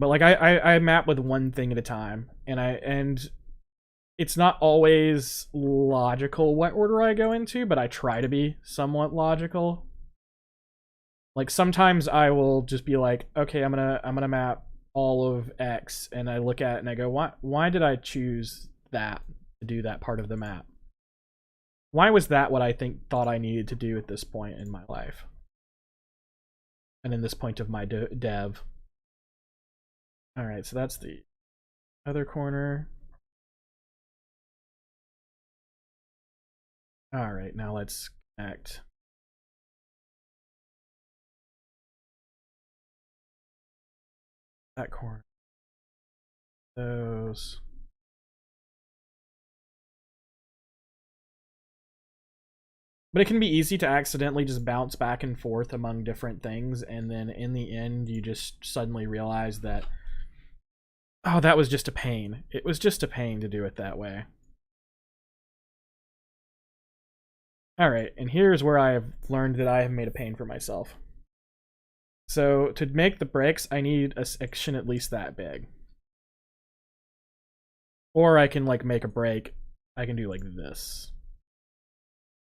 But like I map with one thing at a time, and it's not always logical what order I go into, but I try to be somewhat logical. Like sometimes I will just be like, okay, I'm gonna map all of X, and I look at it and I go, why did I choose that to do that part of the map? Why was that what I thought I needed to do at this point in my life? And in this point of my dev. Alright, so that's the other corner. Alright, now let's connect. That corner. Those. But it can be easy to accidentally just bounce back and forth among different things, and then in the end you just suddenly realize that, oh, that was just a pain. It was just a pain to do it that way. Alright, and here's where I have learned that I have made a pain for myself. So to make the bricks, I need a section at least that big. Or I can like make a break. I can do like this,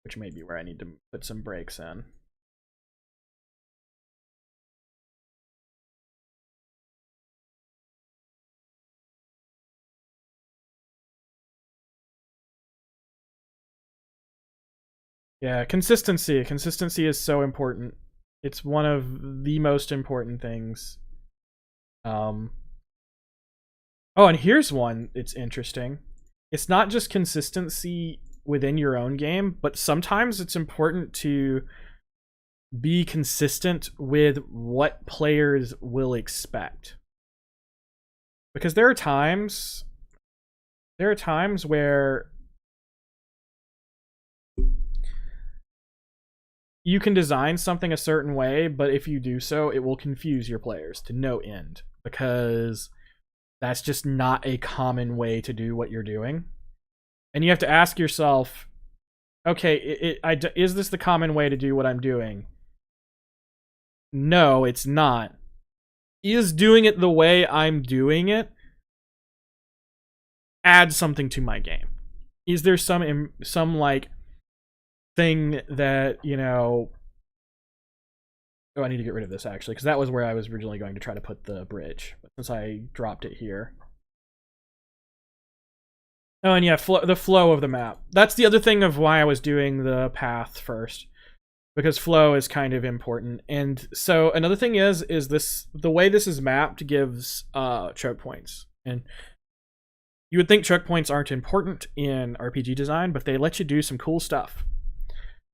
which may be where I need to put some breaks in. Yeah, consistency. Consistency is so important. It's one of the most important things. Oh, and here's one. It's interesting. It's not just consistency within your own game, but sometimes it's important to be consistent with what players will expect. Because there are times where you can design something a certain way, but if you do so, it will confuse your players to no end. because that's just not a common way to do what you're doing. And you have to ask yourself, okay, is this the common way to do what I'm doing? No, it's not. Is doing it the way I'm doing it add something to my game? Is there some like thing that, you know... Oh, I need to get rid of this, actually, because that was where I was originally going to try to put the bridge. But since I dropped it here... Oh, and yeah, the flow of the map. That's the other thing of why I was doing the path first. Because flow is kind of important. And so another thing is this, the way this is mapped gives choke points. And you would think choke points aren't important in RPG design, but they let you do some cool stuff.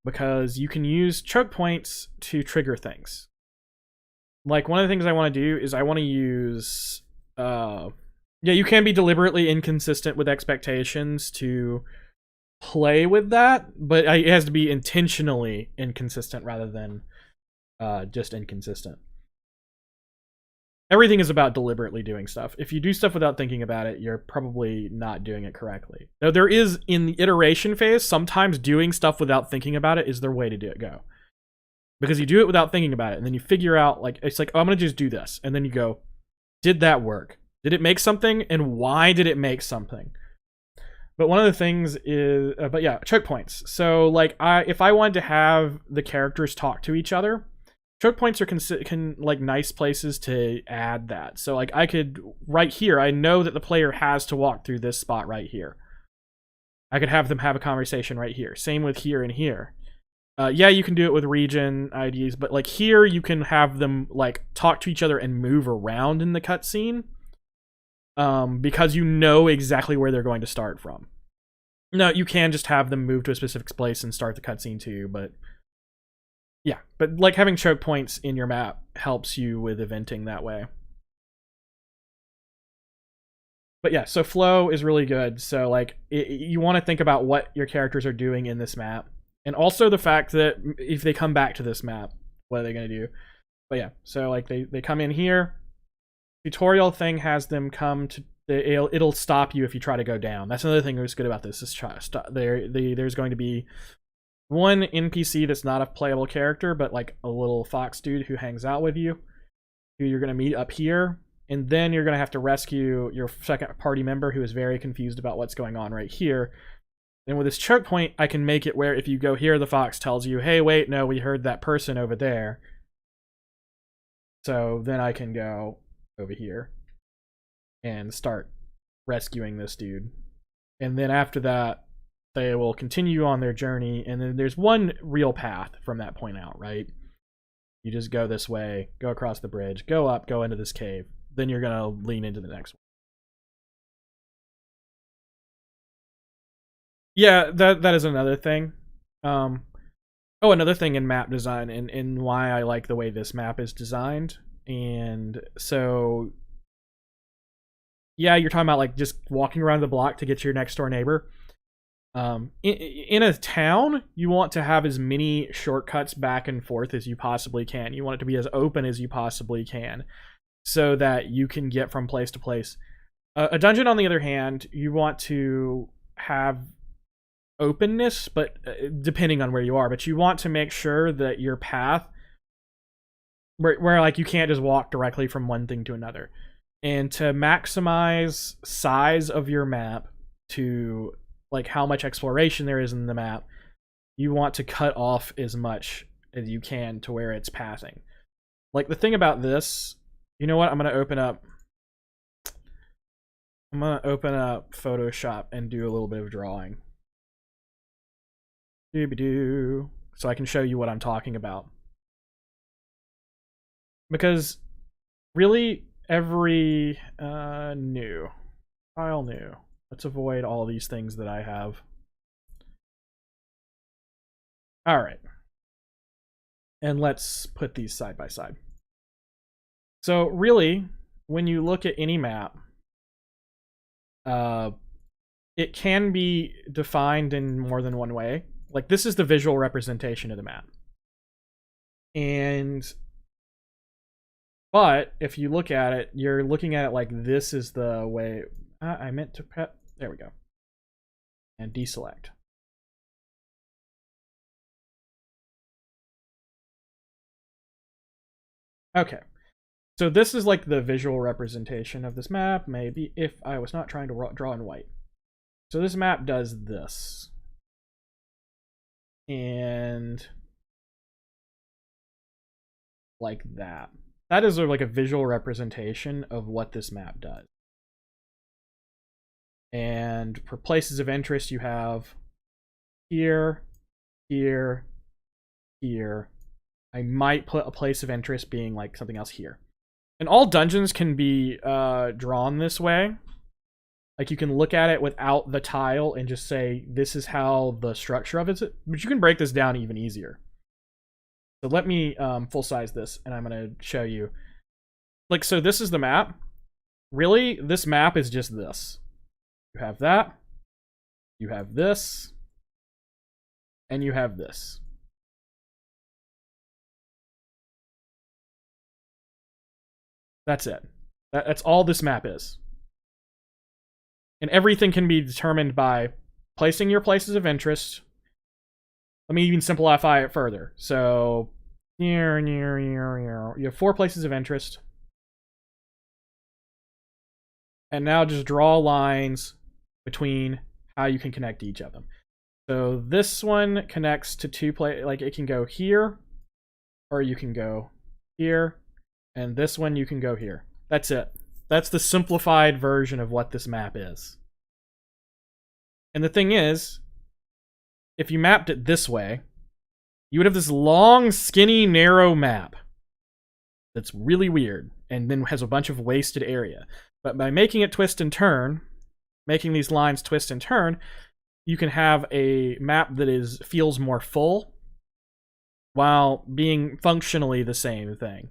Because you can use choke points to trigger things. Like, one of the things I want to do is I want to use... yeah, you can be deliberately inconsistent with expectations to play with that, but it has to be intentionally inconsistent rather than just inconsistent. Everything is about deliberately doing stuff. If you do stuff without thinking about it, you're probably not doing it correctly. Now, there is, in the iteration phase, sometimes doing stuff without thinking about it is their way to go. Because you do it without thinking about it, and then you figure out, like, it's like, oh, I'm going to just do this. And then you go, did that work? Did it make something? And why did it make something? But one of the things is, but yeah, choke points. So, like, if I wanted to have the characters talk to each other, choke points are like nice places to add that. So, like, I could, right here, I know that the player has to walk through this spot right here. I could have them have a conversation right here. Same with here and here. Yeah, you can do it with region IDs, but, like, here you can have them, like, talk to each other and move around in the cutscene. Because you know exactly where they're going to start from. No, you can just have them move to a specific place and start the cutscene too, but yeah. But, like, having choke points in your map helps you with eventing that way. But yeah, so flow is really good. So, like, you want to think about what your characters are doing in this map. And also the fact that if they come back to this map, what are they going to do? But yeah, so, like, they come in here. Tutorial thing has them come to... It'll stop you if you try to go down. That's another thing that's good about this. Is there's going to be one NPC that's not a playable character, but, like, a little fox dude who hangs out with you, who you're going to meet up here. And then you're going to have to rescue your second party member who is very confused about what's going on right here. And with this choke point, I can make it where if you go here, the fox tells you, hey, wait, no, we heard that person over there. So then I can go over here and start rescuing this dude. And then after that, they will continue on their journey. And then there's one real path from that point out, right? You just go this way, go across the bridge, go up, go into this cave. Then you're going to lean into the next one. Yeah, that is another thing. Another thing in map design and why I like the way this map is designed. And so, yeah, you're talking about, like, just walking around the block to get to your next door neighbor. In a town, you want to have as many shortcuts back and forth as you possibly can. You want it to be as open as you possibly can so that you can get from place to place. A dungeon, on the other hand, you want to have openness, but depending on where you are, but you want to make sure that your path where like you can't just walk directly from one thing to another. And to maximize size of your map to, like, how much exploration there is in the map, you want to cut off as much as you can to where it's passing. Like, the thing about this, you know what? I'm going to open up Photoshop and do a little bit of drawing. Doo-be-doo. So I can show you what I'm talking about. Because really, every new file new. Let's avoid all these things that I have. All right. And let's put these side by side. So really, when you look at any map, it can be defined in more than one way. Like, this is the visual representation of the map. And But if you look at it, you're looking at it like this is the way. I meant to prep. There we go. And deselect. Okay. So this is like the visual representation of this map, maybe, if I was not trying to draw in white. So this map does this. And like that. That is like a visual representation of what this map does. And for places of interest, you have here, here, here. I might put a place of interest being like something else here. And all dungeons can be drawn this way. Like you can look at it without the tile and just say, this is how the structure of it is. But you can break this down even easier. So let me full size this and I'm going to show you. Like, so this is the map. Really, this map is just this. You have that. You have this. And you have this. That's it. That's all this map is. And everything can be determined by placing your places of interest. Let me even simplify it further. So, you have 4 places of interest. And now just draw lines between how you can connect each of them. So this one connects to 2 places. Like it can go here, or you can go here. And this one you can go here. That's it. That's the simplified version of what this map is. And the thing is, if you mapped it this way, you would have this long, skinny, narrow map that's really weird and then has a bunch of wasted area. But by making it twist and turn, making these lines twist and turn, you can have a map that feels more full while being functionally the same thing.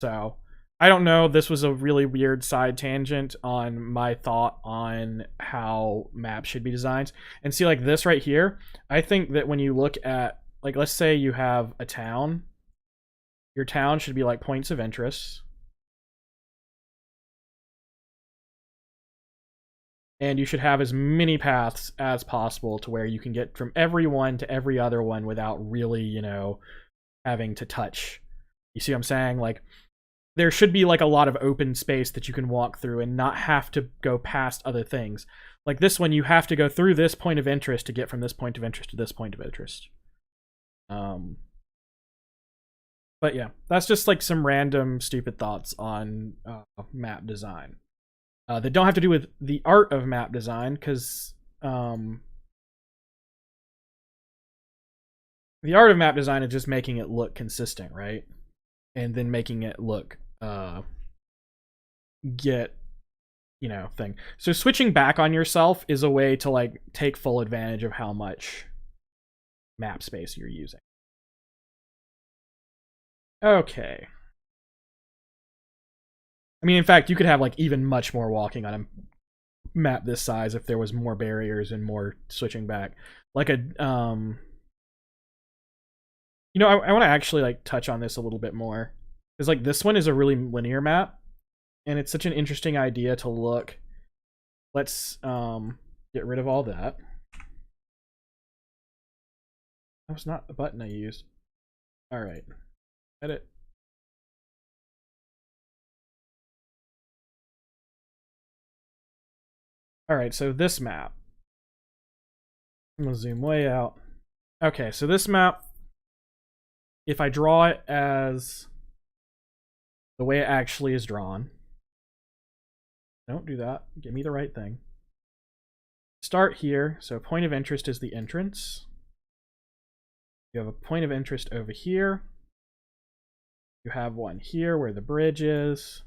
So, I don't know, this was a really weird side tangent on my thought on how maps should be designed. And see, like this right here, I think that when you look at, like, let's say you have a town, your town should be like points of interest. And you should have as many paths as possible to where you can get from every one to every other one without really, you know, having to touch. You see what I'm saying? Like, there should be like a lot of open space that you can walk through and not have to go past other things. Like this one, you have to go through this point of interest to get from this point of interest to this point of interest. But yeah, that's just like some random stupid thoughts on map design. That don't have to do with the art of map design, because the art of map design is just making it look consistent, right? And then making it look get, you know, thing. So switching back on yourself is a way to like take full advantage of how much map space you're using. Okay. I mean, in fact, you could have like even much more walking on a map this size if there was more barriers and more switching back. Like a you know, I want to actually like touch on this a little bit more, because like this one is a really linear map and it's such an interesting idea to look. Let's get rid of all that. That was not the button I used. All right, edit. All right, so this map, I'm gonna zoom way out. Okay, so this map, if I draw it as the way it actually is drawn, don't do that, give me the right thing. Start here, so point of interest is the entrance. You have a point of interest over here. You have one here where the bridge is.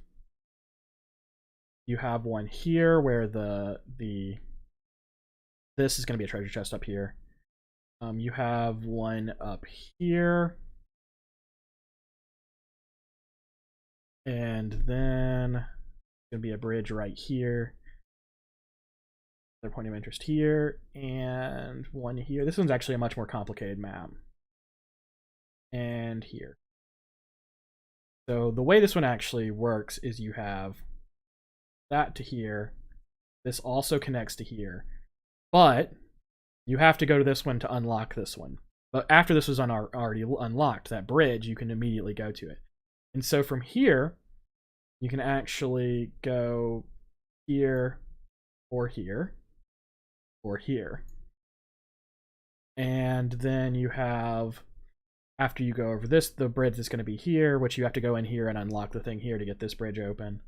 You have one here where this is going to be a treasure chest up here. You have one up here. And then it's going to be a bridge right here. Another point of interest here. And one here. This one's actually a much more complicated map. And here. So the way this one actually works is you have that to here. This also connects to here. But you have to go to this one to unlock this one. But after this was already unlocked, that bridge, you can immediately go to it. And so from here, you can actually go here, or here, or here. And then you have, after you go over this, the bridge is going to be here, which you have to go in here and unlock the thing here to get this bridge open,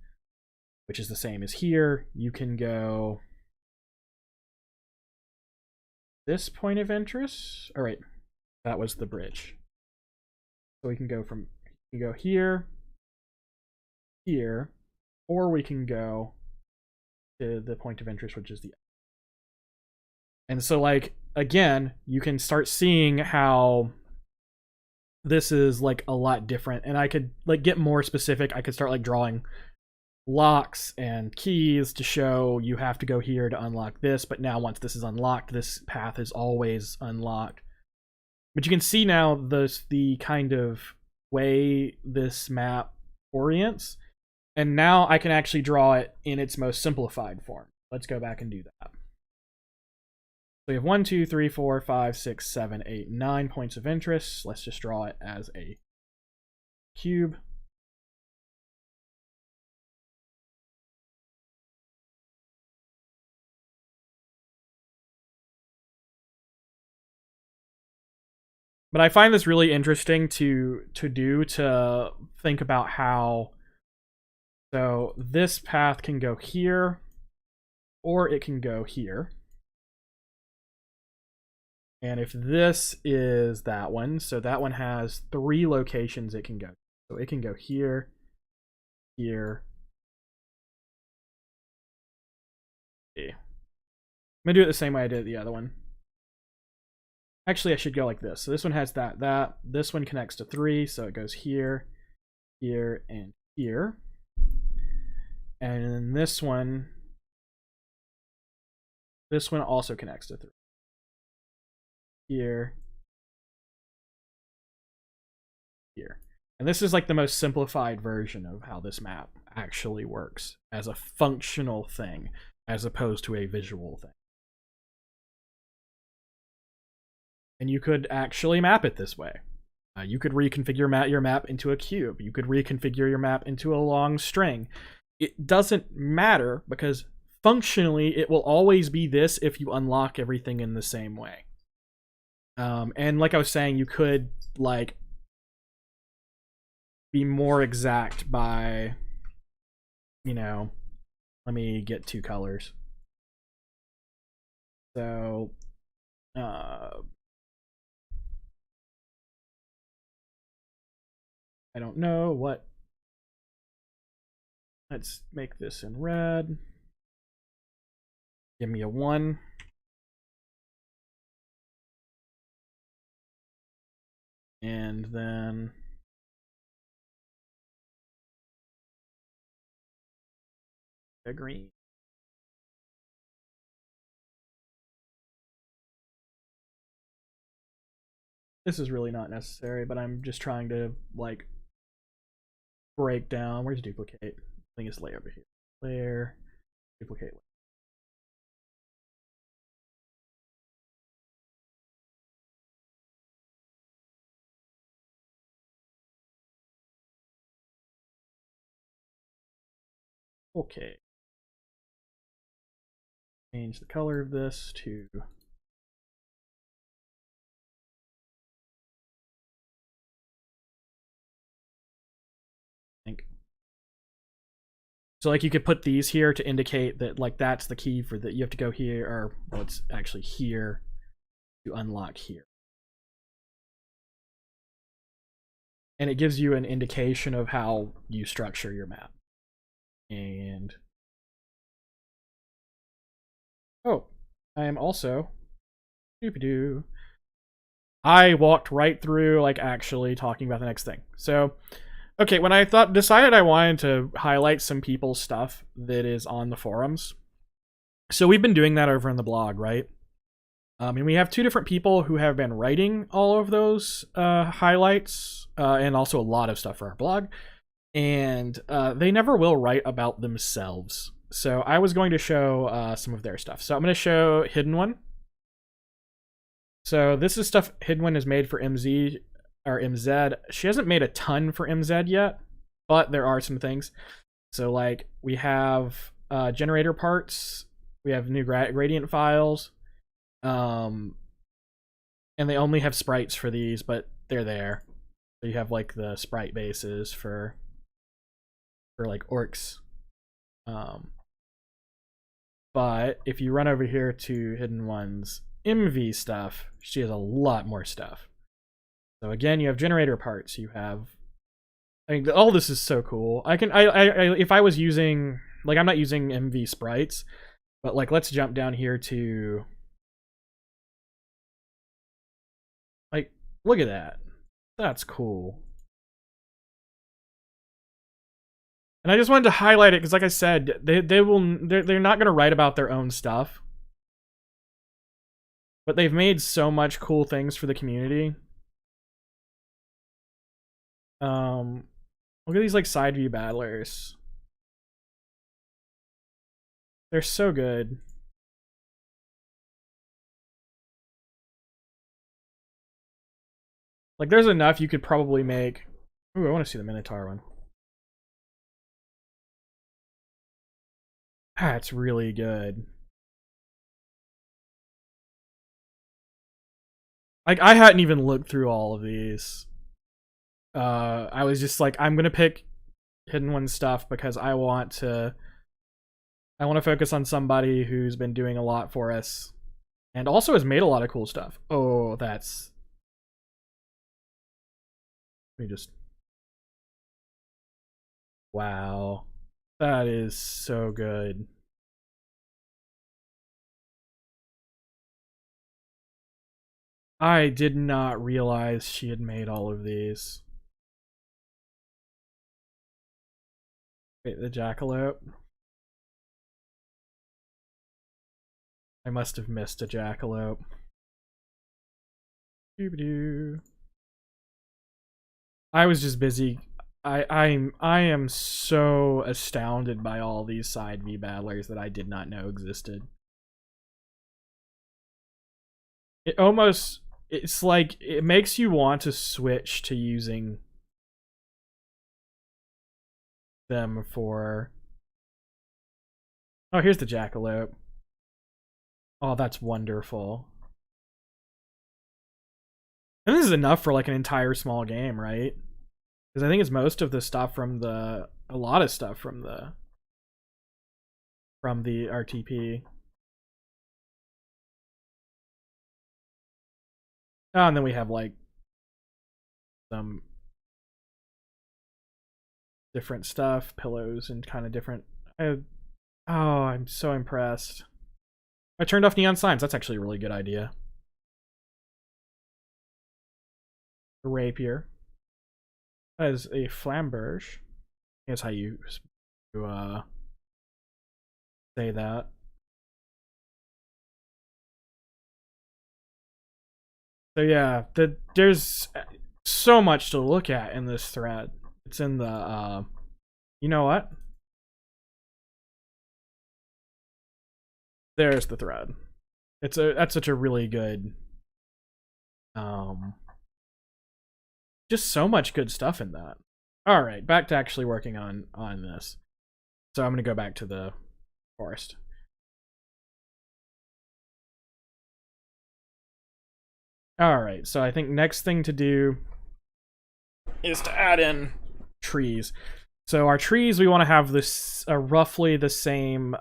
which is the same as here. You can go this point of interest. All right, that was the bridge. So we can go from, you can go here, here, or we can go to the point of interest, which is the. And so, like, again, you can start seeing how this is like a lot different. And I could like get more specific. I could start like drawing locks and keys to show you have to go here to unlock this. But now once this is unlocked, this path is always unlocked. But you can see now the kind of way this map orients. And now I can actually draw it in its most simplified form. Let's go back and do that. So we have 1, 2, 3, 4, 5, 6, 7, 8, 9 points of interest. Let's just draw it as a cube. But I find this really interesting to think about how, so this path can go here, or it can go here. And if this is that one, so that one has 3 locations it can go. So it can go here, here. Okay. I'm gonna do it the same way I did the other one. Actually, I should go like this. So this one has that. This one connects to 3, so it goes here, here, and here. And then this one also connects to 3. Here, here. And this is like the most simplified version of how this map actually works as a functional thing, as opposed to a visual thing. And you could actually map it this way. You could reconfigure your map into a cube. You could reconfigure your map into a long string. It doesn't matter because functionally it will always be this if you unlock everything in the same way. And like I was saying, you could like be more exact by, you know, let me get 2 colors. So, I don't know what. Let's make this in red. Give me a 1. And then a green. This is really not necessary, but I'm just trying to like break down. Where's duplicate? I think it's layer over here. Layer, duplicate. Okay. Change the color of this to pink. So like you could put these here to indicate that like that's the key for that. You have to go here, or well, it's actually here to unlock here. And it gives you an indication of how you structure your map. And oh, I am also doop-a-doo. I walked right through like actually talking about the next thing. So, okay, when I decided I wanted to highlight some people's stuff that is on the forums. So we've been doing that over on the blog, right? And we have 2 different people who have been writing all of those highlights and also a lot of stuff for our blog. and they never will write about themselves. So I was going to show some of their stuff. So I'm going to show Hidden One. So this is stuff Hidden One is made for MZ or MZ. She hasn't made a ton for MZ yet, but there are some things. So like we have generator parts, we have new gradient files, and they only have sprites for these, but they're there. So you have like the sprite bases for like orcs. But if you run over here to Hidden One's MV stuff, she has a lot more stuff. So again, you have generator parts. You have, I think all this is so cool. I if I was using, like, I'm not using MV sprites, but like, let's jump down here to, like, look at that. That's cool. And I just wanted to highlight it because, like I said, they're not gonna write about their own stuff, but they've made so much cool things for the community. Look at these like side view battlers. They're so good. Like there's enough you could probably make. Ooh, I want to see the Minotaur one. That's really good. Like I hadn't even looked through all of these. I was just like, I'm gonna pick Hidden One stuff because I want to focus on somebody who's been doing a lot for us and also has made a lot of cool stuff. Oh, that's, let me just, wow, that is so good. I did not realize she had made all of these. Wait, the jackalope. I must have missed a jackalope. Doo-ba-doo. I was just busy. I am so astounded by all these side V battlers that I did not know existed. It almost, it's like it makes you want to switch to using them for. Oh, here's the jackalope. Oh, that's wonderful. And this is enough for like an entire small game, right? Because I think it's most of the stuff from a lot of stuff from the RTP. Oh, and then we have like some different stuff, pillows, and kind of different. Oh, I'm so impressed. I turned off neon signs. That's actually a really good idea. A rapier. That is a flamberge. That's how you say that. So yeah, there's so much to look at in this thread. It's in the you know what? There's the thread. That's such a really good just so much good stuff in that. All right, back to actually working on this. So I'm going to go back to the forest. All right, so I think next thing to do is to add in trees. So our trees, we want to have this roughly the same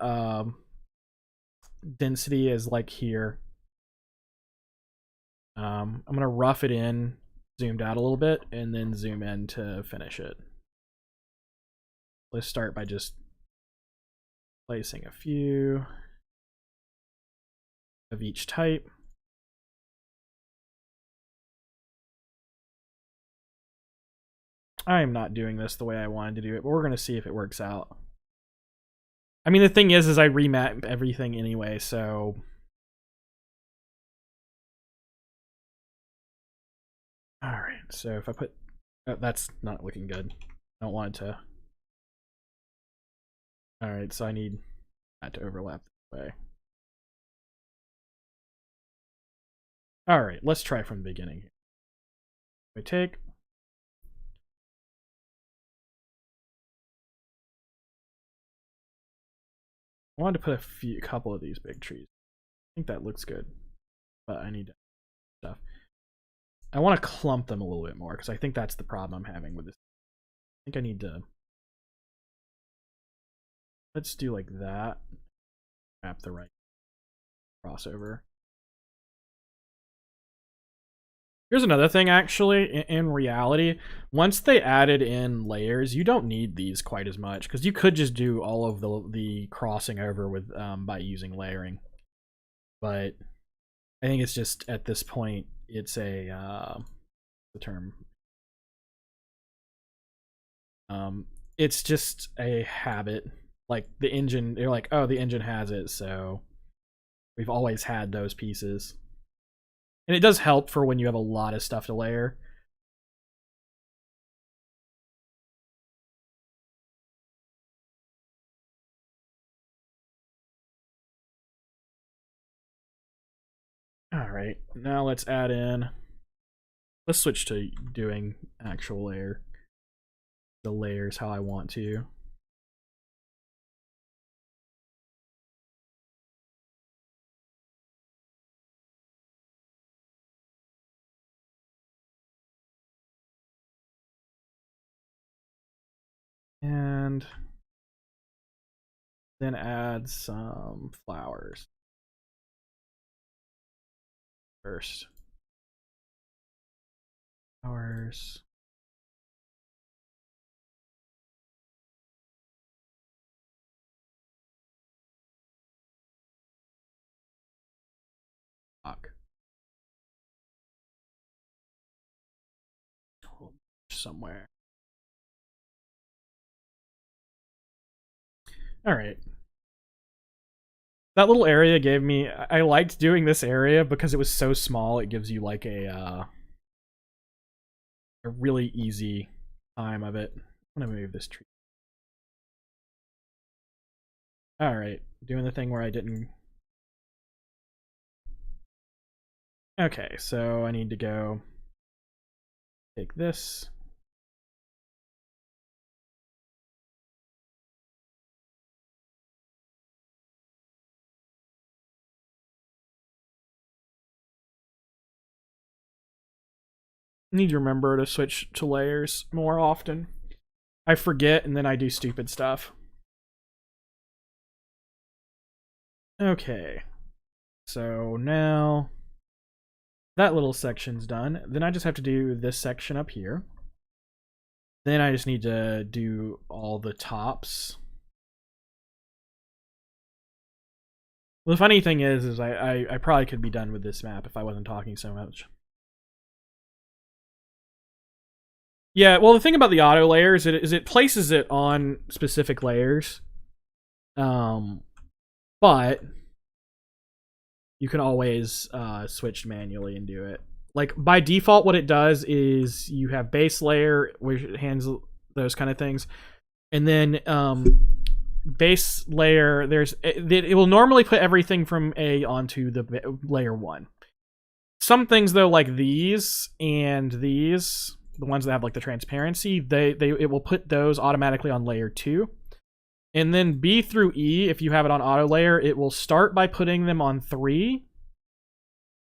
density as like here. I'm gonna rough it in, zoomed out a little bit, and then zoom in to finish it. Let's start by just placing a few of each type. I am not doing this the way I wanted to do it, but we're gonna see if it works out. I mean, the thing is I remap everything anyway, so. All right, so if I put, oh, that's not looking good. I don't want it to. Alright, so I need that to overlap this way. Alright, let's try from the beginning here. I take. I wanted to put a couple of these big trees. I think that looks good, but I need stuff. I want to clump them a little bit more because I think that's the problem I'm having with this. I think I need to. Let's do like that. Wrap the right crossover. Here's another thing, actually. In reality, once they added in layers, you don't need these quite as much because you could just do all of the crossing over with by using layering. But I think it's just at this point, it's a the term. It's just a habit. Like the engine, they're like, oh, the engine has it, so we've always had those pieces. And it does help for when you have a lot of stuff to layer. Alright, now let's add in. Let's switch to doing actual layer. The layers how I want to. And then add some flowers first. Flowers. Fuck. Somewhere. Alright. That little area gave me... I liked doing this area because it was so small. It gives you like a really easy time of it. I'm gonna move this tree. Alright. Doing the thing where I didn't... Okay, so I need to go take this. Need to remember to switch to layers more often. I forget and then I do stupid stuff. Okay. So now that little section's done. Then I just have to do this section up here. Then I just need to do all the tops. Well, the funny thing is I probably could be done with this map if I wasn't talking so much. Yeah, well, the thing about the auto layers is it places it on specific layers. But you can always switch manually and do it. Like, by default, what it does is you have base layer, which handles those kind of things. And then base layer, it will normally put everything from A onto the layer 1. Some things, though, like these and these, the ones that have like the transparency, it will put those automatically on layer 2. And then B through E, if you have it on auto layer, it will start by putting them on 3.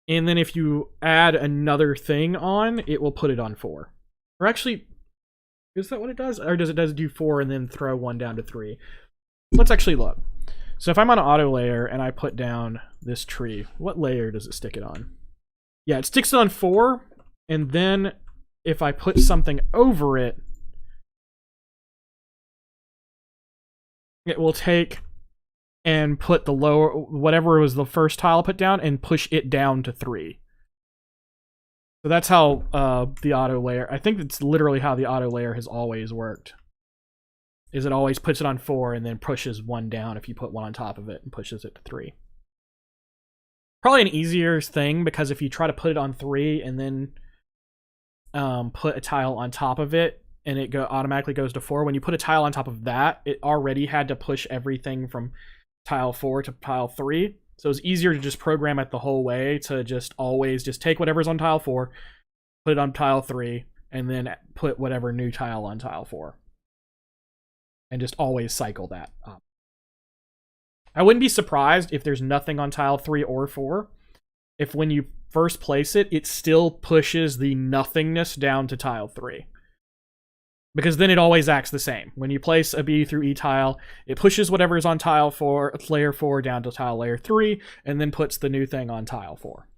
And then if you add another thing on, it will put it on 4. Or actually, is that what it does? Or does it do 4 and then throw 1 down to 3? Let's actually look. So if I'm on auto layer and I put down this tree, what layer does it stick it on? Yeah, it sticks it on 4. And then if I put something over it, it will take and put the lower, whatever was the first tile put down, and push it down to 3. So that's how the auto layer, I think it's literally how the auto layer has always worked. Is it always puts it on 4 and then pushes 1 down if you put 1 on top of it and pushes it to 3. Probably an easier thing, because if you try to put it on 3 and then put a tile on top of it, and it automatically goes to 4. When you put a tile on top of that, it already had to push everything from tile 4 to tile 3. So it's easier to just program it the whole way to just always just take whatever's on tile 4, put it on tile 3, and then put whatever new tile on tile 4. And just always cycle that up. I wouldn't be surprised if there's nothing on tile 3 or 4. If when you first place it, it still pushes the nothingness down to tile 3. Because then it always acts the same. When you place a B through E tile, it pushes whatever is on tile 4, layer 4 down to tile layer 3, and then puts the new thing on tile 4.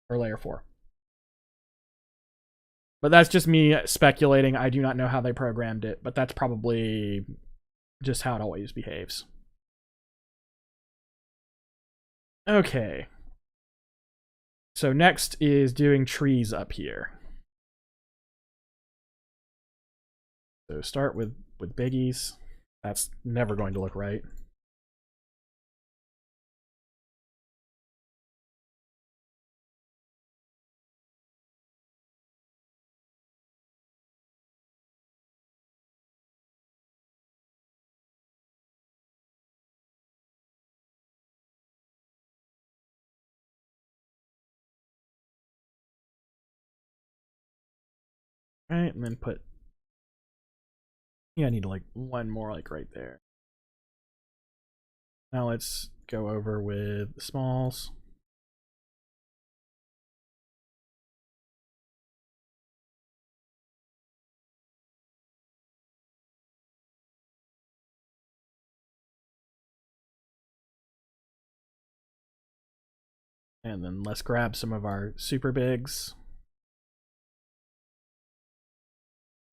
Or layer 4. But that's just me speculating. I do not know how they programmed it, but that's probably just how it always behaves. Okay. So next is doing trees up here. So start with biggies. That's never going to look right. Right, and then put, yeah, I need like one more like right there. Now let's go over with the smalls. And then let's grab some of our super bigs.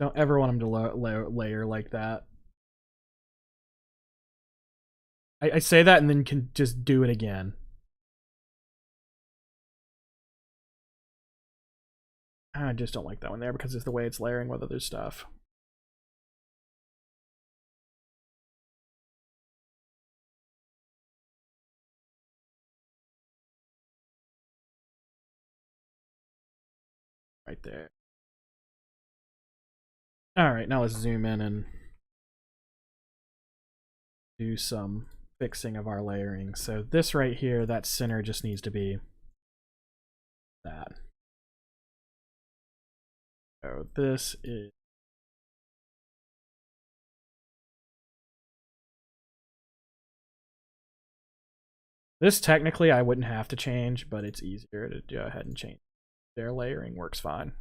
Don't ever want them to layer like that. I say that and then can just do it again. I just don't like that one there because it's the way it's layering with other stuff. Right there. Alright, now let's zoom in and do some fixing of our layering. So this right here, that center just needs to be that. So this is, this technically I wouldn't have to change, but it's easier to go ahead and change. Their layering works fine.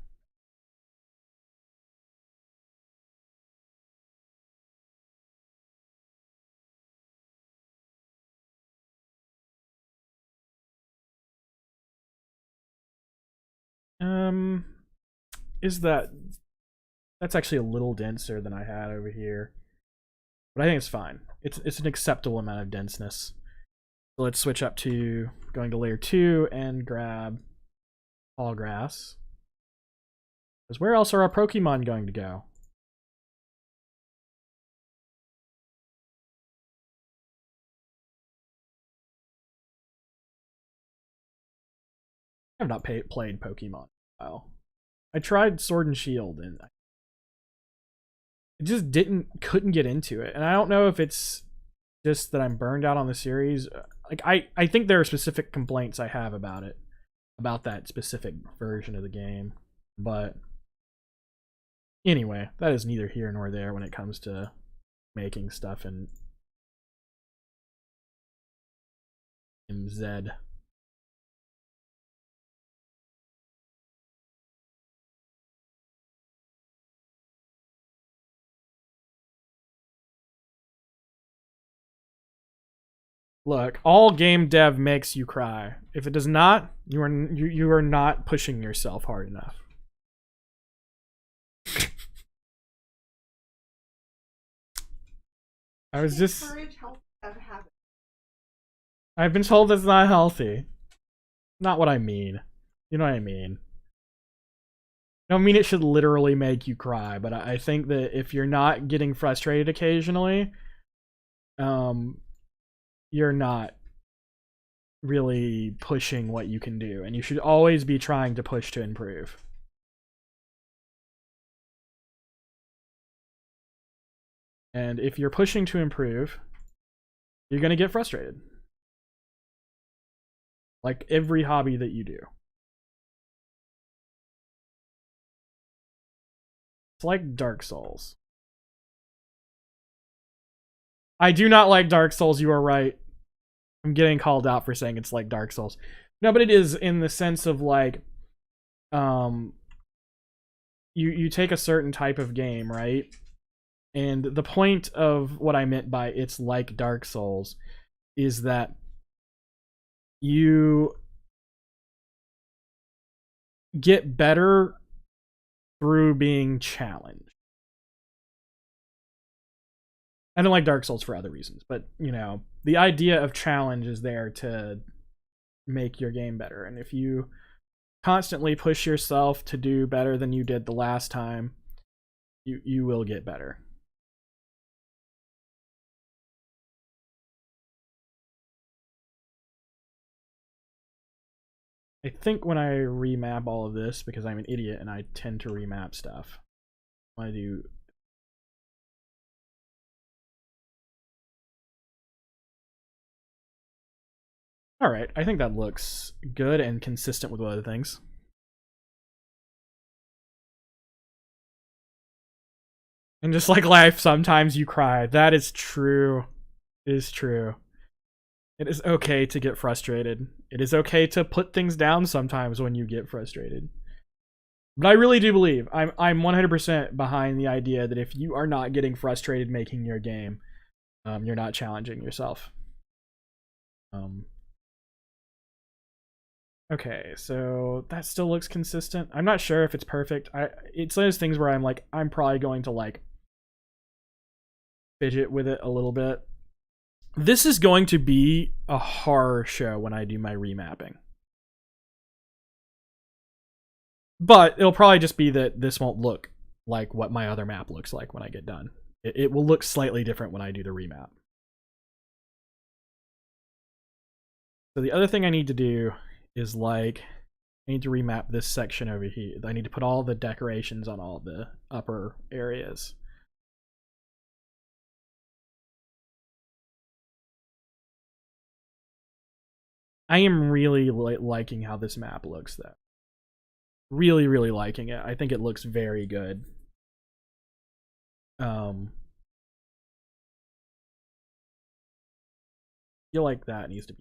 Is that's actually a little denser than I had over here, but I think it's fine. It's an acceptable amount of denseness. So let's switch up to going to layer 2 and grab tall grass. Because where else are our Pokemon going to go? I have not played Pokemon in a while. I tried Sword and Shield and I just couldn't get into it. And I don't know if it's just that I'm burned out on the series. Like I think there are specific complaints I have about it, about that specific version of the game. But anyway, that is neither here nor there when it comes to making stuff in Zed. Look, all game dev makes you cry. If it does not, you are not pushing yourself hard enough. I was just. I've been told that's not healthy. Not what I mean. You know what I mean. I don't mean it should literally make you cry, but I think that if you're not getting frustrated occasionally, you're not really pushing what you can do, and you should always be trying to push to improve. And if you're pushing to improve, you're going to get frustrated. Like every hobby that you do. It's like Dark Souls. I do not like Dark Souls, you are right. I'm getting called out for saying it's like Dark Souls. No, but it is in the sense of like, you take a certain type of game, right? And the point of what I meant by it's like Dark Souls is that you get better through being challenged. I don't like Dark Souls for other reasons, but you know, the idea of challenge is there to make your game better. And if you constantly push yourself to do better than you did the last time, you will get better. I think when I remap all of this, because I'm an idiot and I tend to remap stuff, I do. All right, I think that looks good and consistent with other things. And just like life, sometimes you cry. That is true. It is true. It is okay to get frustrated. It is okay to put things down sometimes when you get frustrated. But I really do believe I'm 100% behind the idea that if you are not getting frustrated making your game, you're not challenging yourself. Okay, so that still looks consistent. I'm not sure if it's perfect. It's those things where I'm like, I'm probably going to like fidget with it a little bit. This is going to be a horror show when I do my remapping. But it'll probably just be that this won't look like what my other map looks like when I get done. It will look slightly different when I do the remap. So the other thing I need to do is like, I need to remap this section over here. I need to put all the decorations on all the upper areas. I am really liking how this map looks, though. Really, really liking it. I think it looks very good. Feel like that needs to be.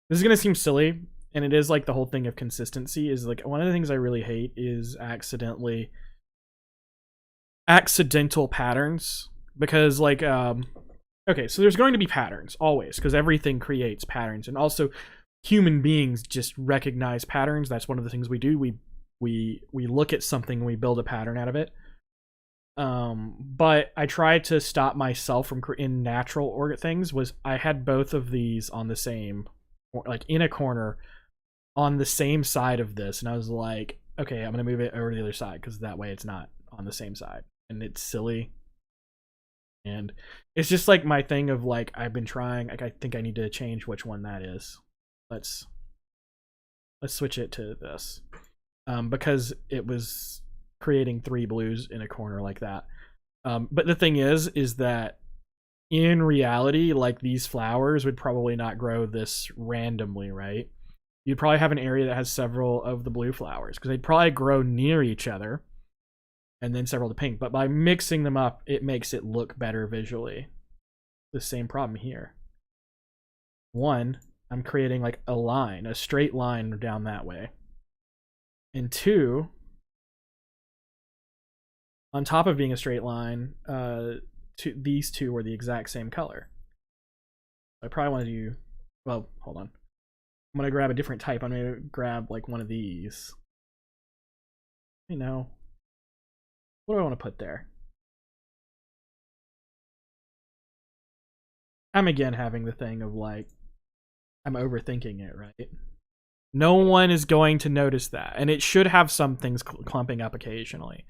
This is gonna seem silly, and it is like the whole thing of consistency. Is like one of the things I really hate is accidental patterns, because like okay, so there's going to be patterns always, because everything creates patterns, and also human beings just recognize patterns. That's one of the things we do. We look at something, we build a pattern out of it. But I tried to stop myself from in natural order things. Was I had both of these on the same, like in a corner on the same side of this, and I was like, okay, I'm gonna move it over to the other side because that way it's not on the same side, and it's silly. And it's just like my thing of like, I've been trying, like I think I need to change which one that is. Let's switch it to this, because it was creating 3 blues in a corner like that. But the thing is that in reality, like these flowers would probably not grow this randomly, right? You'd probably have an area that has several of the blue flowers because they'd probably grow near each other, and then several of the pink. But by mixing them up, it makes it look better visually. The same problem here. One, I'm creating like a line, a straight line down that way. And two, on top of being a straight line, these two were the exact same color. I probably want to do, well, hold on. I'm gonna grab a different type. I'm gonna grab like one of these. You know, what do I want to put there? I'm again having the thing of like, I'm overthinking it, right? No one is going to notice that, and it should have some things clumping up occasionally,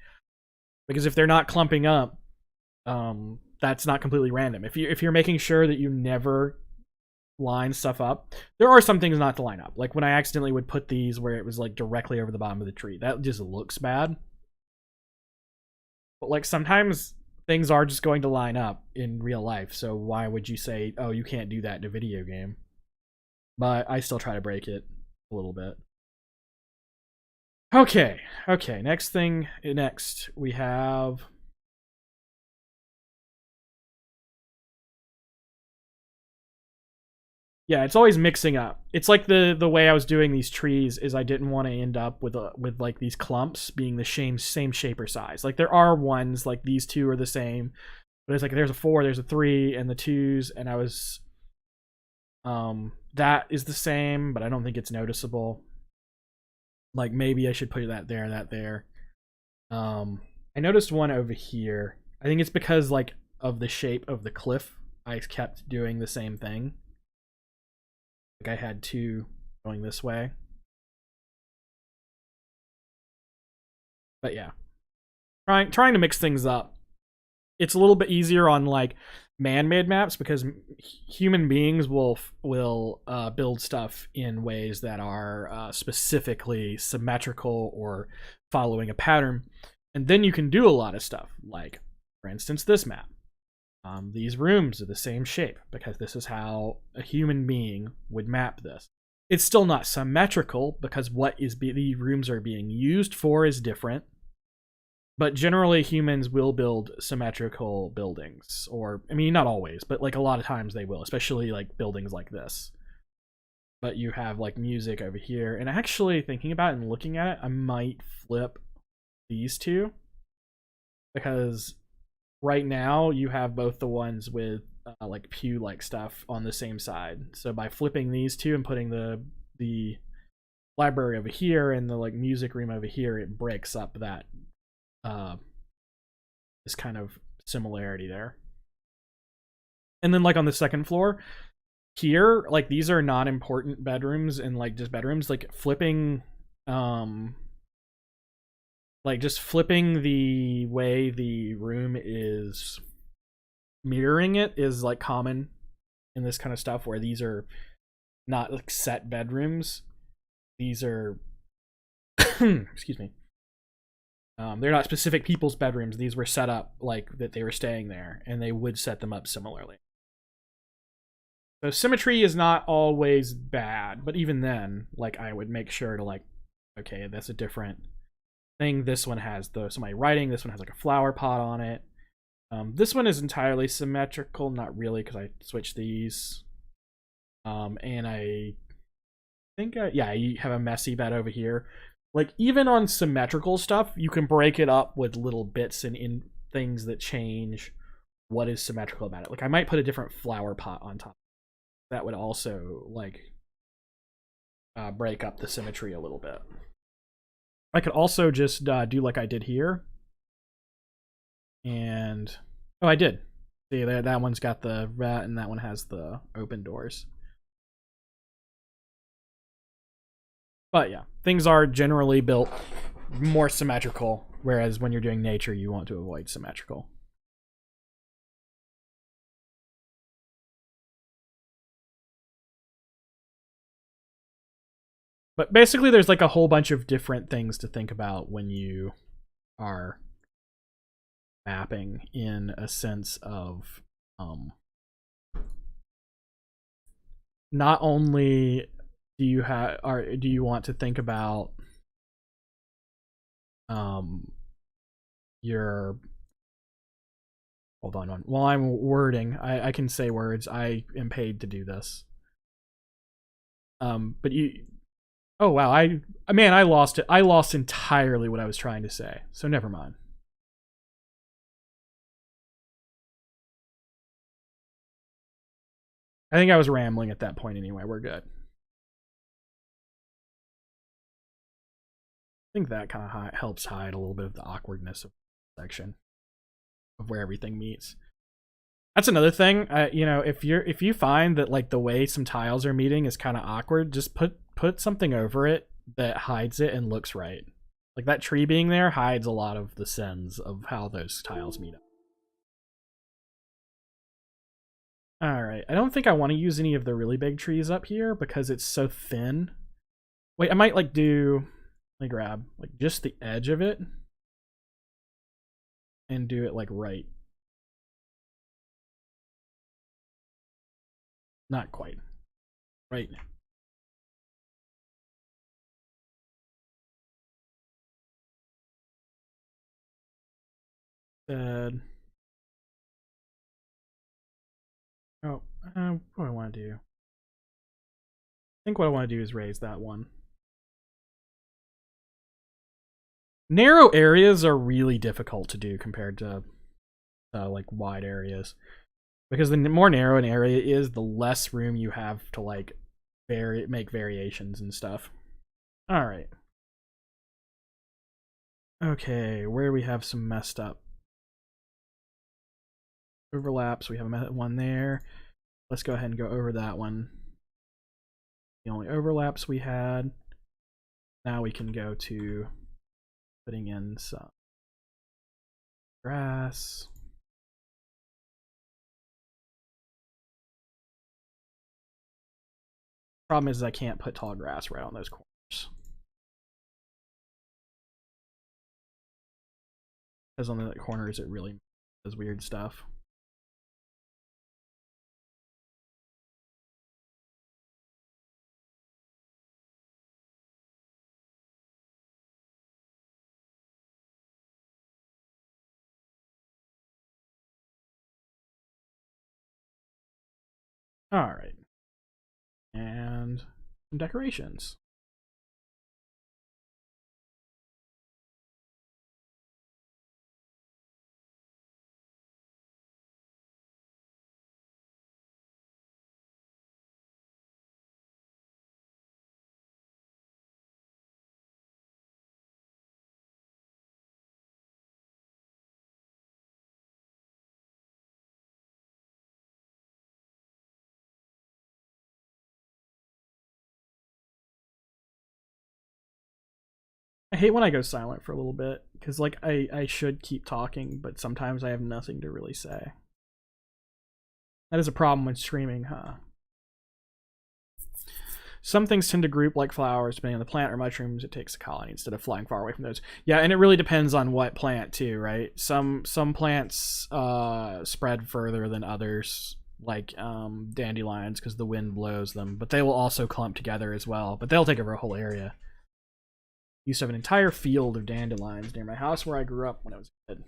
because if they're not clumping up, that's not completely random. If you're making sure that you never line stuff up, there are some things not to line up. Like when I accidentally would put these where it was like directly over the bottom of the tree, that just looks bad. But like sometimes things are just going to line up in real life, so why would you say, oh, you can't do that in a video game? But I still try to break it a little bit. Okay, next we have, yeah, it's always mixing up. It's like the way I was doing these trees is I didn't want to end up with like these clumps being the same shape or size. Like there are ones like these two are the same, but it's like there's a 4, there's a 3, and the 2s, and I was that is the same, but I don't think it's noticeable. Like maybe I should put that there. I noticed one over here. I think it's because like of the shape of the cliff. I kept doing the same thing. Like I had 2 going this way. But yeah, trying to mix things up. It's a little bit easier on like man-made maps because human beings will build stuff in ways that are specifically symmetrical or following a pattern, and then you can do a lot of stuff. Like, for instance, this map. These rooms are the same shape because this is how a human being would map this. It's still not symmetrical because what the rooms are being used for is different. But generally, humans will build symmetrical buildings. Or, I mean, not always, but like a lot of times they will, especially like buildings like this. But you have like music over here. And actually, thinking about it and looking at it, I might flip these two. Because right now, you have both the ones with like pew-like stuff on the same side. So by flipping these two and putting the library over here and the like music room over here, it breaks up that this kind of similarity there. And then like on the second floor here, like these are non-important bedrooms and like just bedrooms. Like flipping like just flipping the way the room is mirroring it is like common in this kind of stuff where these are not like set bedrooms. These are excuse me. They're not specific people's bedrooms. These were set up like that they were staying there, and they would set them up similarly. So symmetry is not always bad, but even then, like I would make sure to like, okay, that's a different thing. This one has somebody writing. This one has like a flower pot on it. This one is entirely symmetrical, not really, because I switched these. And I think, yeah, you have a messy bed over here. Like, even on symmetrical stuff, you can break it up with little bits and in things that change what is symmetrical about it. Like, I might put a different flower pot on top. That would also, like, break up the symmetry a little bit. I could also just do like I did here. And, oh, I did. See, that one's got the rat, and that one has the open doors. But yeah, things are generally built more symmetrical, whereas when you're doing nature, you want to avoid symmetrical. But basically, there's like a whole bunch of different things to think about when you are mapping in a sense of not only do you want to think about your hold on while I'm wording, I can say words. I am paid to do this. But you, oh wow, I lost it. I lost entirely what I was trying to say. So never mind. I think I was rambling at that point anyway. We're good. I think that kind of helps hide a little bit of the awkwardness of the section of where everything meets. That's another thing. You know, if you find that like the way some tiles are meeting is kind of awkward, just put something over it that hides it and looks right. Like that tree being there hides a lot of the sins of how those tiles meet up. Alright, I don't think I want to use any of the really big trees up here because it's so thin. Wait, I might like do, let me grab like just the edge of it. and do it like right. Not quite. Right. Said. Oh, what do I want to do? I think what I want to do is raise that one. Narrow areas are really difficult to do compared to like wide areas, because the more narrow an area is, the less room you have to like make variations and stuff. All right. Okay, where do we have some messed up overlaps? We have one there. Let's go ahead and go over that one. The only overlaps we had. Now we can go to putting in some grass. Problem is I can't put tall grass right on those corners, because on the corners it really does weird stuff. All right, and some decorations. I hate when I go silent for a little bit, because like I should keep talking, but sometimes I have nothing to really say. That is a problem when streaming, huh? Some things tend to group like flowers, depending on the plant, or mushrooms. It takes a colony instead of flying far away from those. Yeah, and it really depends on what plant too, right? Some plants spread further than others, like dandelions, because the wind blows them. But they will also clump together as well. But they'll take over a whole area. Used to have an entire field of dandelions near my house where I grew up when I was a kid.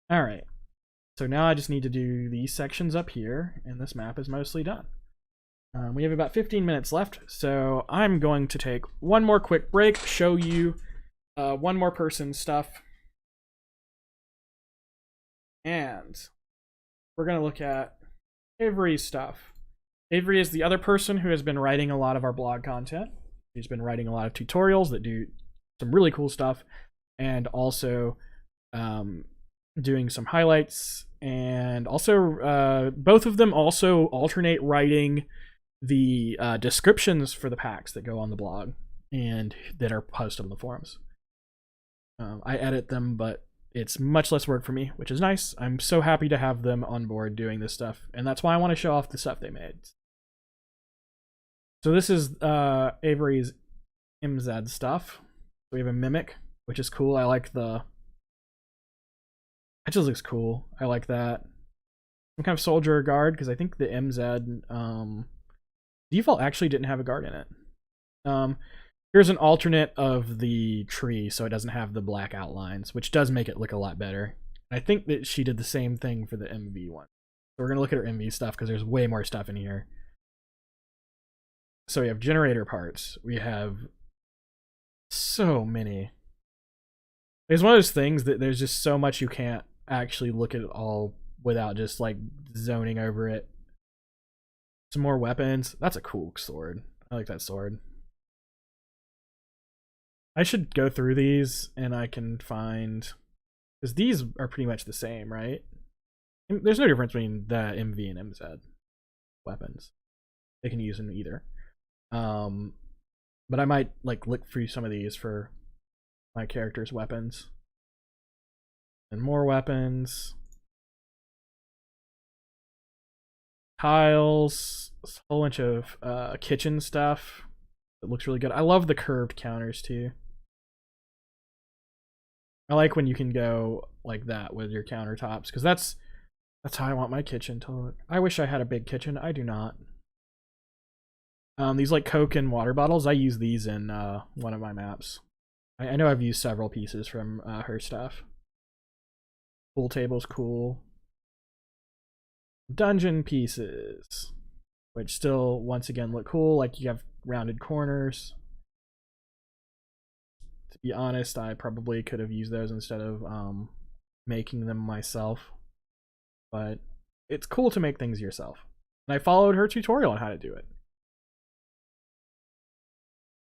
All right. So now I just need to do these sections up here, and this map is mostly done. We have about 15 minutes left, so I'm going to take one more quick break, show you one more person's stuff, and we're going to look at Avery's stuff. Avery is the other person who has been writing a lot of our blog content. He's been writing a lot of tutorials that do some really cool stuff, and also doing some highlights, and also both of them also alternate writing the descriptions for the packs that go on the blog and that are posted on the forums. I edit them, but it's much less work for me, which is nice. I'm so happy to have them on board doing this stuff, and that's why I want to show off the stuff they made. So this is Avery's MZ stuff. We have a Mimic, which is cool. I like the... It just looks cool. I like that. Some kind of soldier or guard, because I think the MZ default actually didn't have a guard in it. Here's an alternate of the tree, so it doesn't have the black outlines, which does make it look a lot better. I think that she did the same thing for the MV one. So we're going to look at her MV stuff, because there's way more stuff in here. So we have generator parts. We have so many. It's one of those things that there's just so much you can't actually look at it all without just like zoning over it. Some more weapons. That's a cool sword. I like that sword. I should go through these and I can find, because these are pretty much the same, right? There's no difference between the MV and MZ weapons. They can use them either. But I might like look through some of these for my character's weapons. And more weapons. Tiles. A whole bunch of kitchen stuff. It looks really good. I love the curved counters too. I like when you can go like that with your countertops, because that's how I want my kitchen to look. I wish I had a big kitchen. I do not. These like Coke and water bottles, I use these in one of my maps. I know I've used several pieces from her stuff. Pool table's cool. Dungeon pieces, which still once again look cool. Like you have rounded corners. To be honest, I probably could have used those instead of making them myself. But it's cool to make things yourself. And I followed her tutorial on how to do it.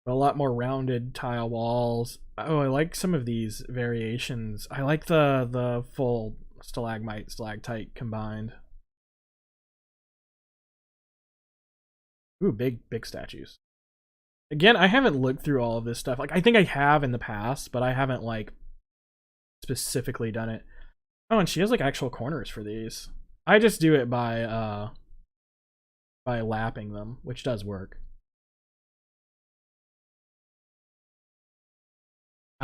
A lot more rounded tile walls. Oh, I like some of these variations. I like the full stalagmite, stalactite combined. Ooh, big statues. Again, I haven't looked through all of this stuff. Like, I think I have in the past, but I haven't, like, specifically done it. Oh, and she has, like, actual corners for these. I just do it by lapping them, which does work.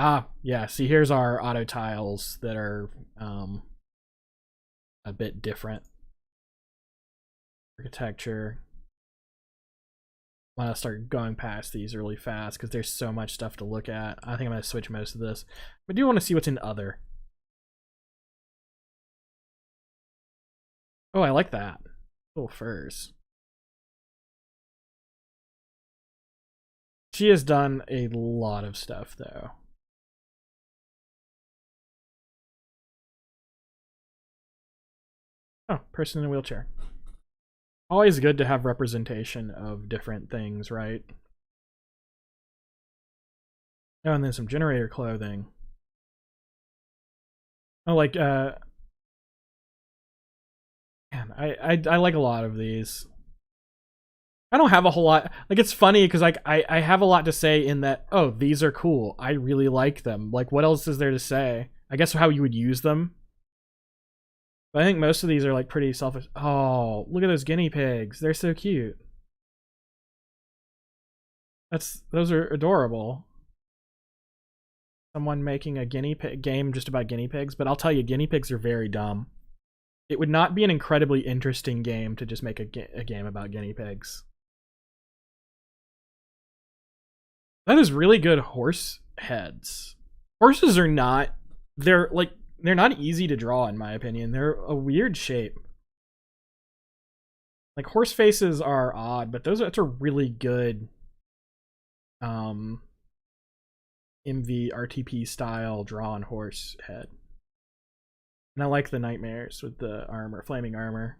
Ah, yeah, see, here's our auto tiles that are a bit different. Architecture. I'm gonna start going past these really fast because there's so much stuff to look at. I think I'm gonna switch most of this. But I do want to see what's in other. Oh, I like that. Little furs. She has done a lot of stuff though. Oh, person in a wheelchair. Always good to have representation of different things, right? Oh, and then some generator clothing. Oh, like, man, I like a lot of these. I don't have a whole lot. Like, it's funny because like I have a lot to say in that. Oh, these are cool. I really like them. Like, what else is there to say? I guess how you would use them. But I think most of these are like pretty selfish. Oh, look at those guinea pigs. They're so cute. Those are adorable. Someone making a guinea pig game just about guinea pigs, but I'll tell you, guinea pigs are very dumb. It would not be an incredibly interesting game to just make a game about guinea pigs. That is really good horse heads. Horses are not, they're not easy to draw in my opinion. They're a weird shape. Like horse faces are odd, but that's a really good MV RTP style drawn horse head. And I like the nightmares with the armor, flaming armor.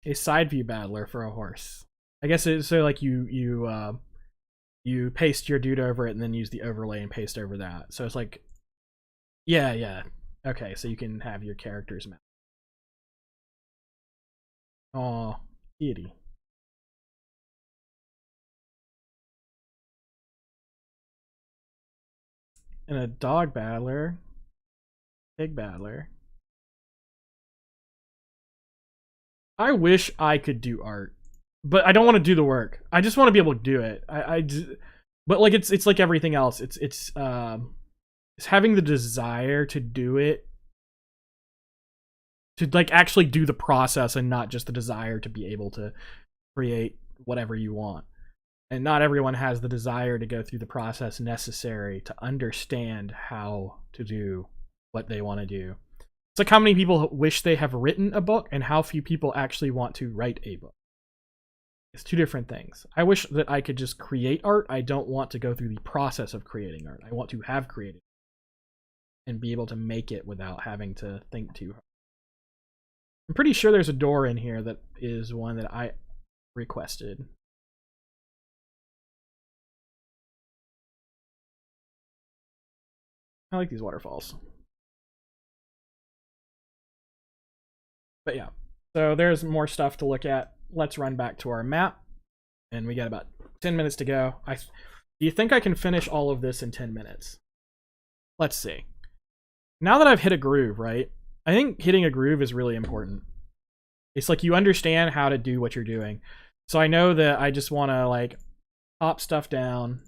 A side view battler for a horse. I guess it's so like you paste your dude over it and then use the overlay and paste over that. So it's like, yeah. Okay, so you can have your characters map. Oh, kitty. And a dog battler, pig battler. I wish I could do art, but I don't want to do the work. I just want to be able to do it. But like it's like everything else. It's having the desire to do it, to like actually do the process, and not just the desire to be able to create whatever you want. And not everyone has the desire to go through the process necessary to understand how to do what they want to do. It's like how many people wish they have written a book and how few people actually want to write a book. It's two different things. I wish that I could just create art. I don't want to go through the process of creating art. I want to have created and be able to make it without having to think too hard. I'm pretty sure there's a door in here that is one that I requested. I like these waterfalls. But yeah, so there's more stuff to look at. Let's run back to our map. And we got about 10 minutes to go. Do you think I can finish all of this in 10 minutes? Let's see. Now that I've hit a groove, right? I think hitting a groove is really important. It's like you understand how to do what you're doing. So I know that I just want to like pop stuff down.